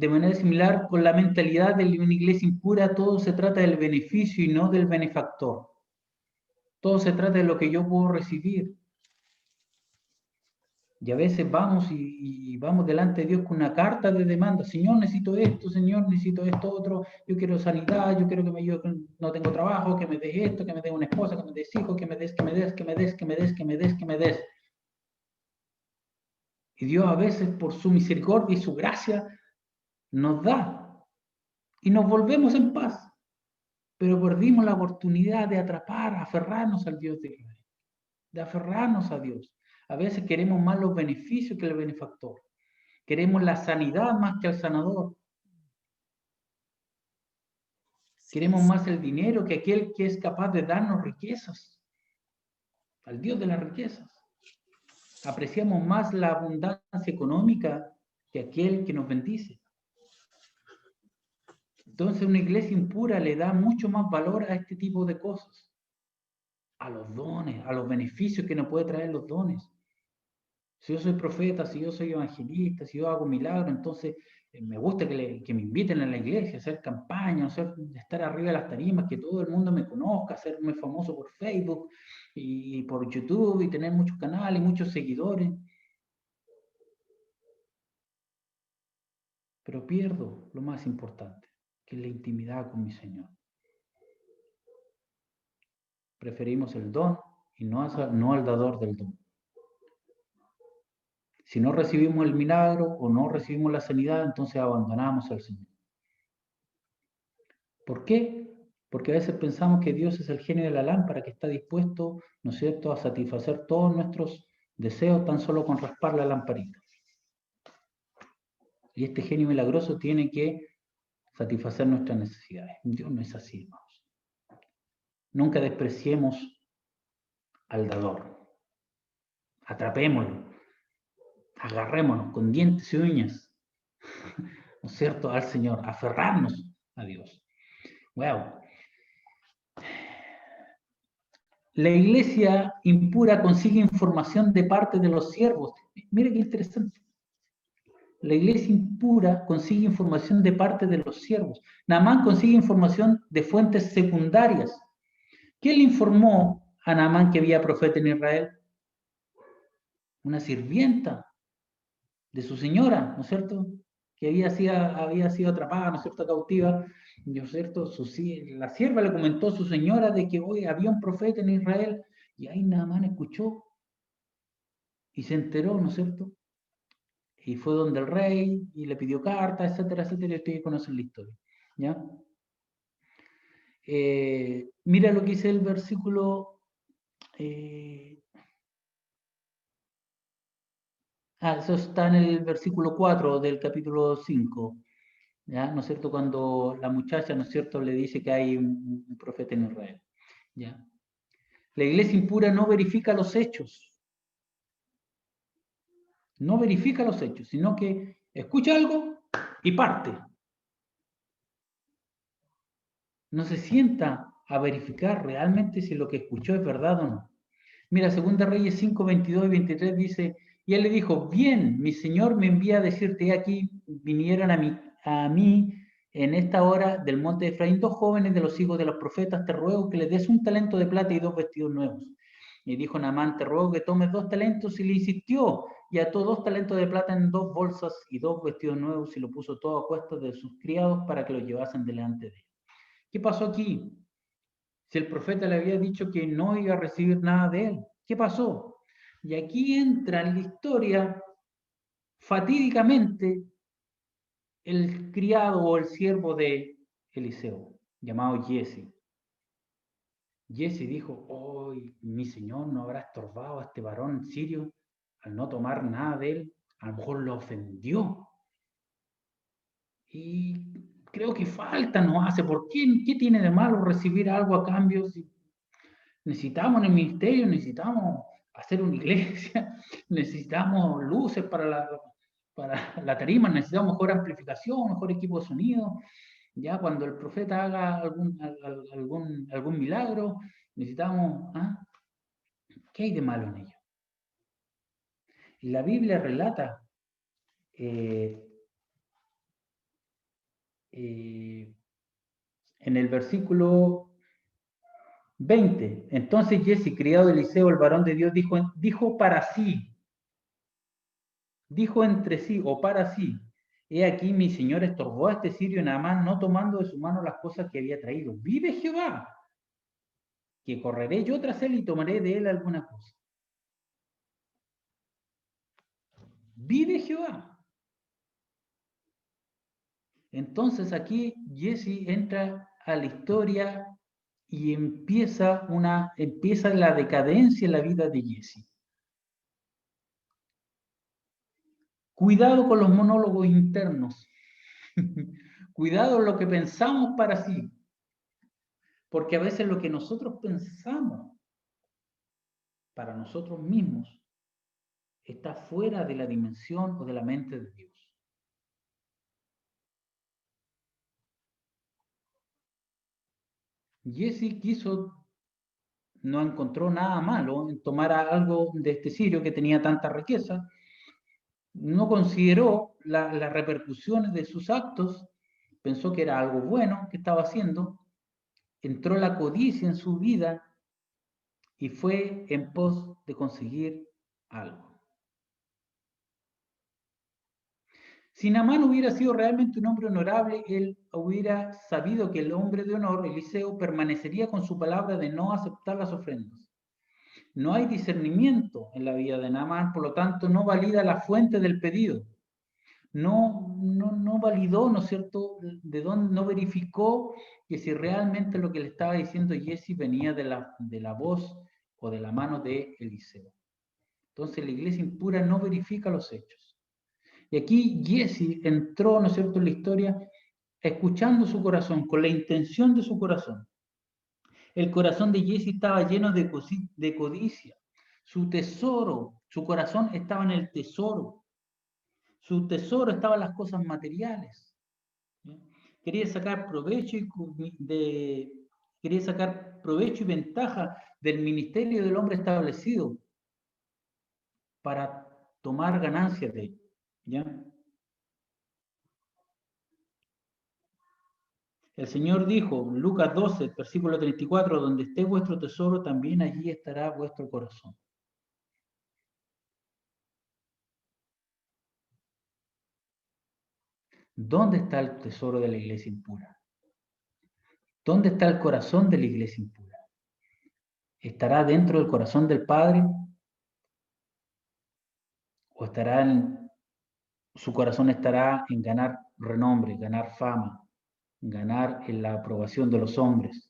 manera similar, con la mentalidad de una iglesia impura, todo se trata del beneficio y no del benefactor. Todo se trata de lo que yo puedo recibir. Y a veces vamos y vamos delante de Dios con una carta de demanda. Señor, necesito esto, Señor, necesito esto otro. Yo quiero sanidad, yo quiero que me ayude, no tengo trabajo, que me des esto, que me des una esposa, que me des hijos, que me des, que me des, que me des, que me des, que me des, que me des. Y Dios a veces, por su misericordia y su gracia, nos da. Y nos volvemos en paz. Pero perdimos la oportunidad de atrapar, aferrarnos al Dios de Israel. De aferrarnos a Dios. A veces queremos más los beneficios que el benefactor. Queremos la sanidad más que al sanador. Queremos más el dinero que aquel que es capaz de darnos riquezas. Al Dios de las riquezas. Apreciamos más la abundancia económica que aquel que nos bendice. Entonces una iglesia impura le da mucho más valor a este tipo de cosas. A los dones, a los beneficios que nos puede traer los dones. Si yo soy profeta, si yo soy evangelista, si yo hago milagros, entonces me gusta que me inviten a la iglesia, hacer campaña, estar arriba de las tarimas, que todo el mundo me conozca, hacerme famoso por Facebook y por YouTube y tener muchos canales, muchos seguidores. Pero pierdo lo más importante, que es la intimidad con mi Señor. Preferimos el don y no al dador del don. Si no recibimos el milagro o no recibimos la sanidad, entonces abandonamos al Señor. ¿Por qué? Porque a veces pensamos que Dios es el genio de la lámpara que está dispuesto, ¿no es cierto?, a satisfacer todos nuestros deseos tan solo con raspar la lamparita. Y este genio milagroso tiene que satisfacer nuestras necesidades. Dios no es así, hermanos. Nunca despreciemos al dador. Atrapémoslo. Agarrémonos con dientes y uñas, ¿no es cierto?, al Señor. Aferrarnos a Dios. Wow. La iglesia impura consigue información de parte de los siervos. Mire qué interesante. La iglesia impura consigue información de parte de los siervos. Naamán consigue información de fuentes secundarias. ¿Quién le informó a Naamán que había profeta en Israel? Una sirvienta de su señora, ¿no es cierto? Que había sido atrapada, ¿no es cierto?, cautiva, ¿no es cierto? La sierva le comentó a su señora de que hoy había un profeta en Israel, y ahí Naamán escuchó y se enteró, ¿no es cierto? Y fue donde el rey y le pidió cartas, etcétera, etcétera, y ustedes conocen la historia, ¿ya? Mira lo que dice el versículo... eso está en el versículo 4 del capítulo 5, ¿ya? ¿No es cierto? Cuando la muchacha, ¿no es cierto?, le dice que hay un profeta en Israel, ¿ya? La iglesia impura no verifica los hechos, no verifica los hechos, sino que escucha algo y parte. No se sienta a verificar realmente si lo que escuchó es verdad o no. Mira, 2 Reyes 5, 22 y 23 dice, y él le dijo, bien, mi señor me envía a decirte, aquí vinieron a mí en esta hora del monte de Efraín 2 jóvenes de los hijos de los profetas, te ruego que les des 1 talento de plata y 2 vestidos nuevos. Y dijo Naamán, te ruego que tomes 2 talentos, y le insistió, y ató 2 talentos de plata en 2 bolsas y 2 vestidos nuevos, y lo puso todo a cuestas de sus criados para que lo llevasen delante de él. ¿Qué pasó aquí? Si el profeta le había dicho que no iba a recibir nada de él, ¿qué pasó? Y aquí entra en la historia, fatídicamente, el criado o el siervo de Eliseo, llamado Giezi. Giezi dijo, oh, mi señor no habrá estorbado a este varón sirio al no tomar nada de él, a lo mejor lo ofendió. Y creo que falta nos hace. ¿Por qué? ¿Qué tiene de malo recibir algo a cambio? Si necesitamos en el ministerio, necesitamos hacer una iglesia, necesitamos luces para la tarima, necesitamos mejor amplificación, mejor equipo de sonido. Ya cuando el profeta haga algún milagro, necesitamos... ¿Qué hay de malo en ello? Y la Biblia relata en el versículo 20. Entonces Giezi, criado de Eliseo, el varón de Dios, dijo para sí, dijo entre sí o para sí, he aquí mi señor estorbó a este sirio Naamán, no tomando de su mano las cosas que había traído. Vive Jehová, que correré yo tras él y tomaré de él alguna cosa. Vive Jehová. Entonces aquí Giezi entra a la historia y empieza la decadencia en la vida de Giezi. Cuidado con los monólogos internos. Cuidado con lo que pensamos para sí. Porque a veces lo que nosotros pensamos para nosotros mismos está fuera de la dimensión o de la mente de Dios. Giezi no encontró nada malo en tomar algo de este sirio que tenía tanta riqueza, no consideró las repercusiones de sus actos, pensó que era algo bueno que estaba haciendo, entró la codicia en su vida y fue en pos de conseguir algo. Si Naamán hubiera sido realmente un hombre honorable, él hubiera sabido que el hombre de honor, Eliseo, permanecería con su palabra de no aceptar las ofrendas. No hay discernimiento en la vida de Naamán, por lo tanto no valida la fuente del pedido. No validó, ¿no es cierto?, de dónde, no verificó que si realmente lo que le estaba diciendo Giezi venía de la voz o de la mano de Eliseo. Entonces la iglesia impura no verifica los hechos. Y aquí Giezi entró, ¿no es cierto?, en la historia escuchando su corazón, con la intención de su corazón. El corazón de Giezi estaba lleno de codicia. Su tesoro, su corazón estaba en el tesoro. Su tesoro estaba en las cosas materiales. Quería sacar provecho y ventaja del ministerio del hombre establecido para tomar ganancias de ello. ¿Ya? El Señor dijo, Lucas 12, versículo 34, donde esté vuestro tesoro, también allí estará vuestro corazón. ¿Dónde está el tesoro de la iglesia impura? ¿Dónde está el corazón de la iglesia impura? ¿Estará dentro del corazón del Padre? ¿O su corazón estará en ganar renombre, ganar fama, ganar en la aprobación de los hombres?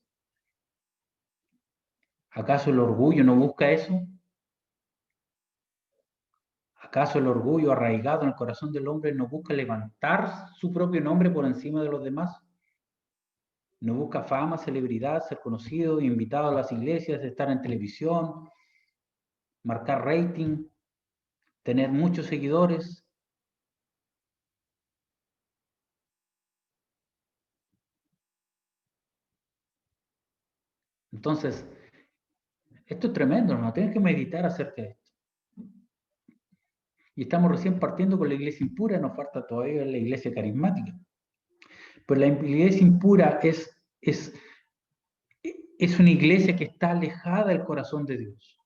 ¿Acaso el orgullo no busca eso? ¿Acaso el orgullo arraigado en el corazón del hombre no busca levantar su propio nombre por encima de los demás? ¿No busca fama, celebridad, ser conocido, invitado a las iglesias, estar en televisión, marcar rating, tener muchos seguidores? Entonces, esto es tremendo, ¿no? Tienes que meditar acerca de esto. Y estamos recién partiendo con la iglesia impura, nos falta todavía la iglesia carismática. Pero la iglesia impura es una iglesia que está alejada del corazón de Dios.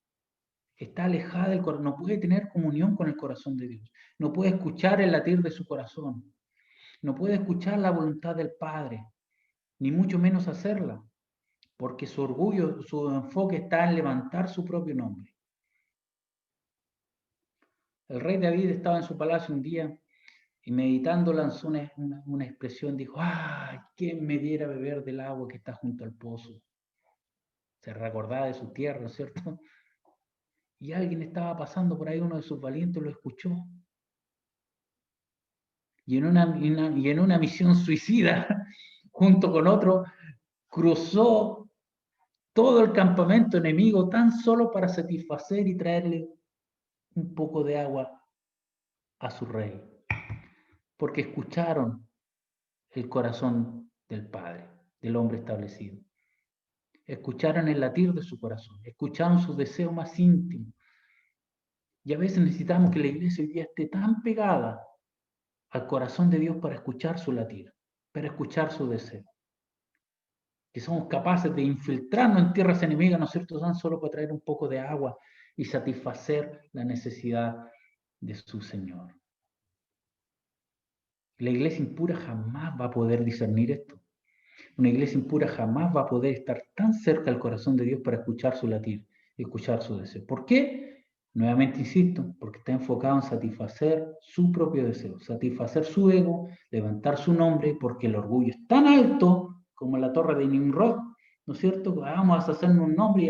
Está alejada del corazón, no puede tener comunión con el corazón de Dios. No puede escuchar el latir de su corazón. No puede escuchar la voluntad del Padre, ni mucho menos hacerla, porque su orgullo, su enfoque está en levantar su propio nombre. El rey David estaba en su palacio un día y meditando lanzó una expresión, dijo, ¡ay, quién me diera a beber del agua que está junto al pozo! Se recordaba de su tierra, ¿no es cierto? Y alguien estaba pasando por ahí, uno de sus valientes lo escuchó. Y en una misión suicida, junto con otro, cruzó todo el campamento enemigo tan solo para satisfacer y traerle un poco de agua a su rey. Porque escucharon el corazón del Padre, del hombre establecido. Escucharon el latir de su corazón, escucharon su deseo más íntimo. Y a veces necesitamos que la iglesia hoy día esté tan pegada al corazón de Dios para escuchar su latir, para escuchar su deseo. Que somos capaces de infiltrarnos en tierras enemigas, ¿no es cierto?, tan solo para traer un poco de agua y satisfacer la necesidad de su Señor. La iglesia impura jamás va a poder discernir esto. Una iglesia impura jamás va a poder estar tan cerca del corazón de Dios para escuchar su latir, escuchar su deseo. ¿Por qué? Nuevamente insisto, porque está enfocado en satisfacer su propio deseo, satisfacer su ego, levantar su nombre, porque el orgullo es tan alto como la torre de Nimrod, ¿no es cierto? Vamos a hacernos un nombre y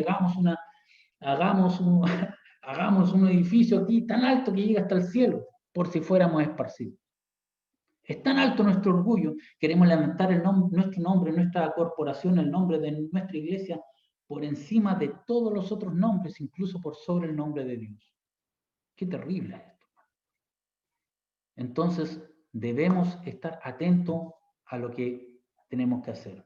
hagamos un edificio aquí tan alto que llega hasta el cielo, por si fuéramos esparcidos. Es tan alto nuestro orgullo, queremos levantar nuestro nombre, nuestra corporación, el nombre de nuestra iglesia, por encima de todos los otros nombres, incluso por sobre el nombre de Dios. Qué terrible es esto. Entonces, debemos estar atentos a lo que tenemos que hacer.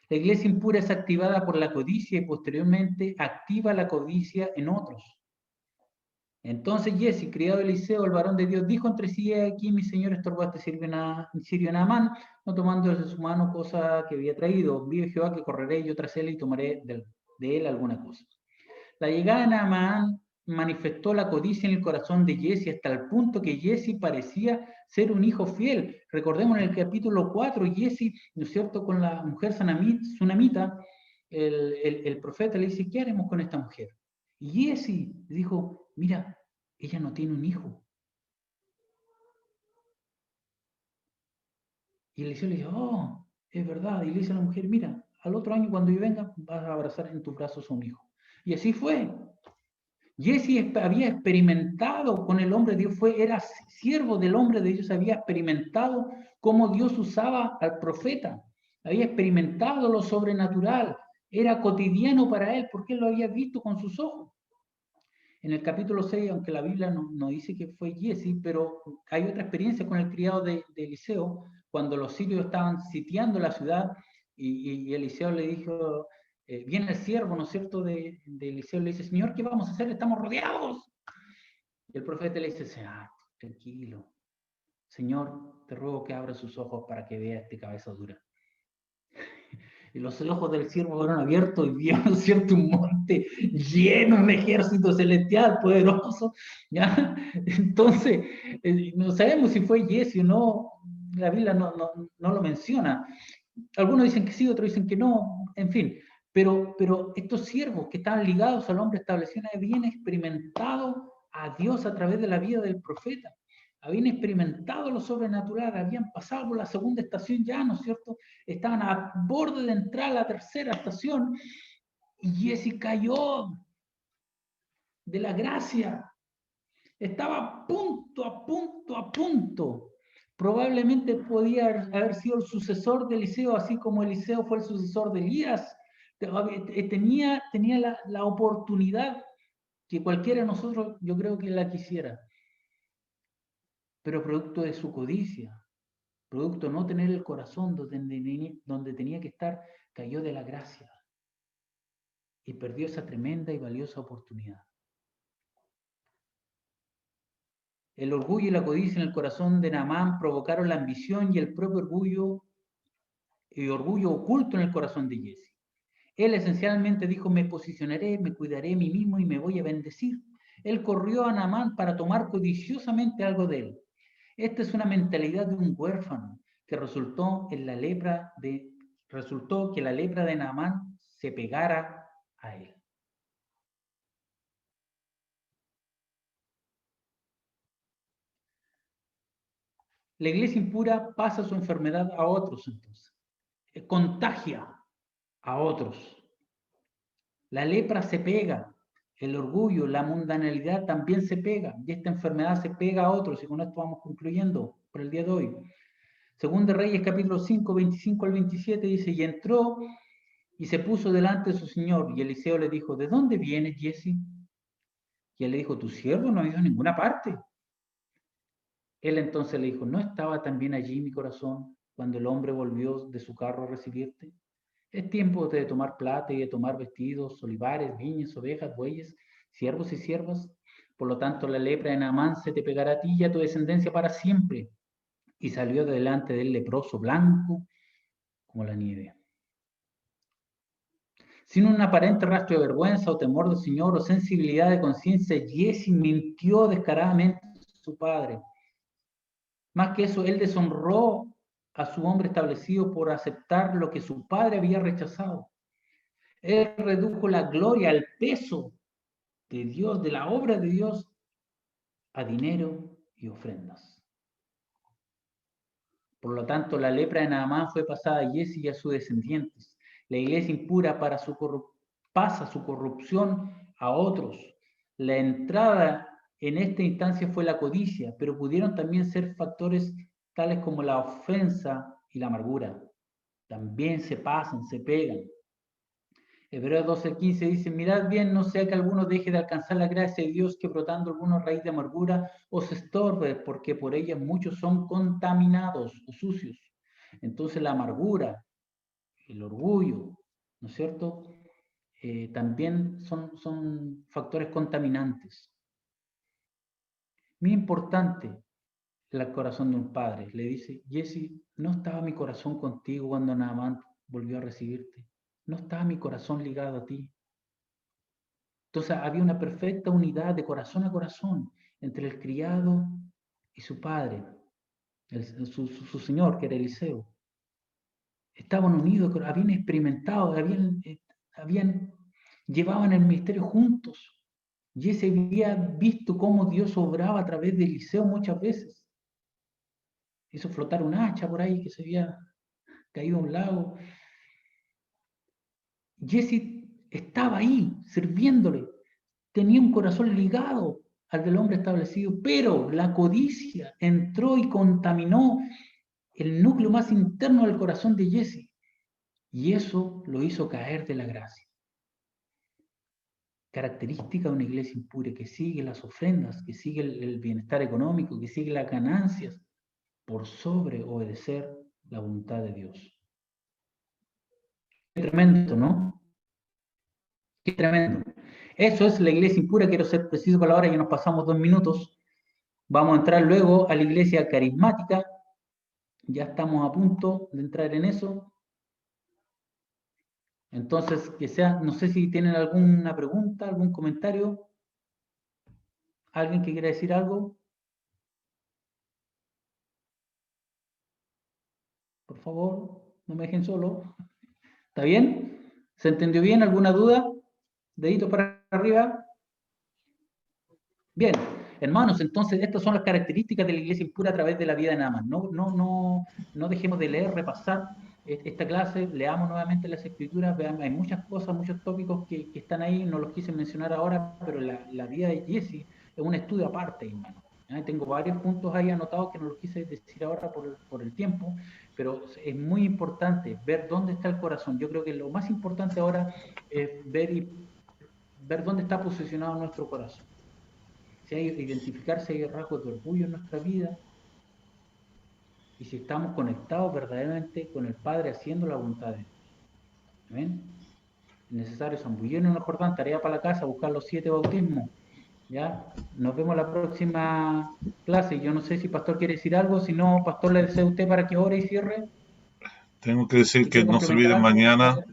La iglesia impura es activada por la codicia y posteriormente activa la codicia en otros. Entonces Jesse, criado de Eliseo, el varón de Dios, dijo entre sí: aquí mi señor estorbó a este sirio Naamán, no tomando de su mano cosa que había traído. Vive Jehová que correré yo tras él y tomaré de él alguna cosa. La llegada de Naamán manifestó la codicia en el corazón de Jesse hasta el punto que Jesse parecía ser un hijo fiel. Recordemos en el capítulo 4, Jesse, ¿no es cierto?, con la mujer sunamita, el profeta le dice: ¿qué haremos con esta mujer? Y Jesse dijo: mira, ella no tiene un hijo. Y Eliseo le dice: oh, es verdad. Y le dice a la mujer: mira, al otro año cuando yo venga vas a abrazar en tus brazos a un hijo. Y así fue. Jesse había experimentado con el hombre de Dios, era siervo del hombre de Dios, había experimentado cómo Dios usaba al profeta, había experimentado lo sobrenatural, era cotidiano para él porque él lo había visto con sus ojos. En el capítulo 6, aunque la Biblia no dice que fue Jesse, pero hay otra experiencia con el criado de Eliseo, cuando los sirios estaban sitiando la ciudad y Eliseo le dijo, viene el siervo, ¿no es cierto?, de Eliseo, le dice: Señor, ¿qué vamos a hacer? Estamos rodeados. Y el profeta le dice: tranquilo, Señor, te ruego que abra sus ojos para que vea este cabeza dura. Y los ojos del siervo fueron abiertos y vio, ¿no es cierto?, un monte lleno de un ejército celestial poderoso, ¿ya? Entonces, no sabemos si fue Jesse o no, la Biblia no lo menciona. Algunos dicen que sí, otros dicen que no, en fin. Pero estos siervos que estaban ligados al hombre establecido habían experimentado a Dios a través de la vida del profeta. Habían experimentado lo sobrenatural, habían pasado por la segunda estación ya, ¿no es cierto? Estaban a borde de entrar a la tercera estación y Jesse cayó de la gracia. Estaba a punto. Probablemente podía haber sido el sucesor de Eliseo, así como Eliseo fue el sucesor de Elías. Tenía la oportunidad que cualquiera de nosotros, yo creo que la quisiera. Pero producto de su codicia, producto de no tener el corazón donde tenía que estar, cayó de la gracia y perdió esa tremenda y valiosa oportunidad. El orgullo y la codicia en el corazón de Naamán provocaron la ambición y el propio orgullo oculto en el corazón de Jesse. Él esencialmente dijo: me posicionaré, me cuidaré a mí mismo y me voy a bendecir. Él corrió a Naamán para tomar codiciosamente algo de él. Esta es una mentalidad de un huérfano que resultó que la lepra de Naamán se pegara a él. La iglesia impura pasa su enfermedad a otros, entonces. Contagia a otros. La lepra se pega. El orgullo, la mundanalidad también se pega. Y esta enfermedad se pega a otros. Y con esto vamos concluyendo por el día de hoy. Según de Reyes, capítulo 5, 25 al 27, dice: y entró y se puso delante de su señor. Y Eliseo le dijo: ¿de dónde vienes, Jesse? Y él le dijo: tu siervo no ha ido a ninguna parte. Él entonces le dijo: ¿no estaba también allí mi corazón cuando el hombre volvió de su carro a recibirte? Es tiempo de tomar plata y de tomar vestidos, olivares, viñas, ovejas, bueyes, siervos y siervas. Por lo tanto, la lepra de Naamán se te pegará a ti y a tu descendencia para siempre. Y salió de delante del leproso blanco como la nieve. Sin un aparente rastro de vergüenza o temor del Señor o sensibilidad de conciencia, Jesse mintió descaradamente a su padre. Más que eso, él deshonró a su hombre establecido por aceptar lo que su padre había rechazado. Él redujo la gloria, el peso de Dios, de la obra de Dios, a dinero y ofrendas. Por lo tanto, la lepra de Naamán fue pasada a Jesse y a sus descendientes. La iglesia impura pasa su corrupción a otros. La entrada en esta instancia fue la codicia, pero pudieron también ser factores tales como la ofensa y la amargura. También se pasan, se pegan. Hebreos 12:15 dice: mirad bien, no sea que alguno deje de alcanzar la gracia de Dios, que brotando algunos raíz de amargura os estorbe, porque por ella muchos son contaminados o sucios. Entonces la amargura, el orgullo, ¿no es cierto? También son factores contaminantes. Muy importante el corazón de un padre. Le dice: Jesse, ¿no estaba mi corazón contigo cuando Naamán volvió a recibirte? ¿No estaba mi corazón ligado a ti? Entonces había una perfecta unidad de corazón a corazón entre el criado y su padre, su señor, que era Eliseo. Estaban unidos, habían experimentado, llevaban el ministerio juntos. Y ese había visto cómo Dios obraba a través de Eliseo muchas veces. Hizo flotar un hacha por ahí que se había caído a un lago. Jesse estaba ahí, sirviéndole. Tenía un corazón ligado al del hombre establecido, pero la codicia entró y contaminó el núcleo más interno del corazón de Jesse. Y eso lo hizo caer de la gracia. Característica de una iglesia impura que sigue las ofrendas, que sigue el bienestar económico, que sigue las ganancias, por sobre obedecer la voluntad de Dios. Qué tremendo, ¿no? Qué tremendo. Eso es la iglesia impura. Quiero ser preciso con la hora, ya nos pasamos 2 minutos. Vamos a entrar luego a la iglesia carismática. Ya estamos a punto de entrar en eso. Entonces, que sea, no sé si tienen alguna pregunta, algún comentario. ¿Alguien que quiera decir algo? Por favor, no me dejen solo. ¿Está bien? ¿Se entendió bien? ¿Alguna duda? Dedito para arriba. Bien, hermanos, entonces estas son las características de la iglesia impura a través de la vida de Naaman. No dejemos de leer, repasar esta clase, leamos nuevamente las escrituras, veamos, hay muchas cosas, muchos tópicos que están ahí, no los quise mencionar ahora, pero la vida de Jesse es un estudio aparte, hermano. Tengo varios puntos ahí anotados que no los quise decir ahora por el tiempo, pero es muy importante ver dónde está el corazón. Yo creo que lo más importante ahora es ver dónde está posicionado nuestro corazón. Si hay identificar si hay rasgos de orgullo en nuestra vida y si estamos conectados verdaderamente con el Padre haciendo la voluntad de Dios. ¿Amén? Es necesario zambullirnos en el Jordán, tarea para la casa, buscar los 7 bautismos. ¿Ya? Nos vemos la próxima clase. Yo no sé si Pastor quiere decir algo, si no, Pastor, le deseo a usted para que ore y cierre. Tengo que decir Si que quiere no se complementar olviden algo. mañana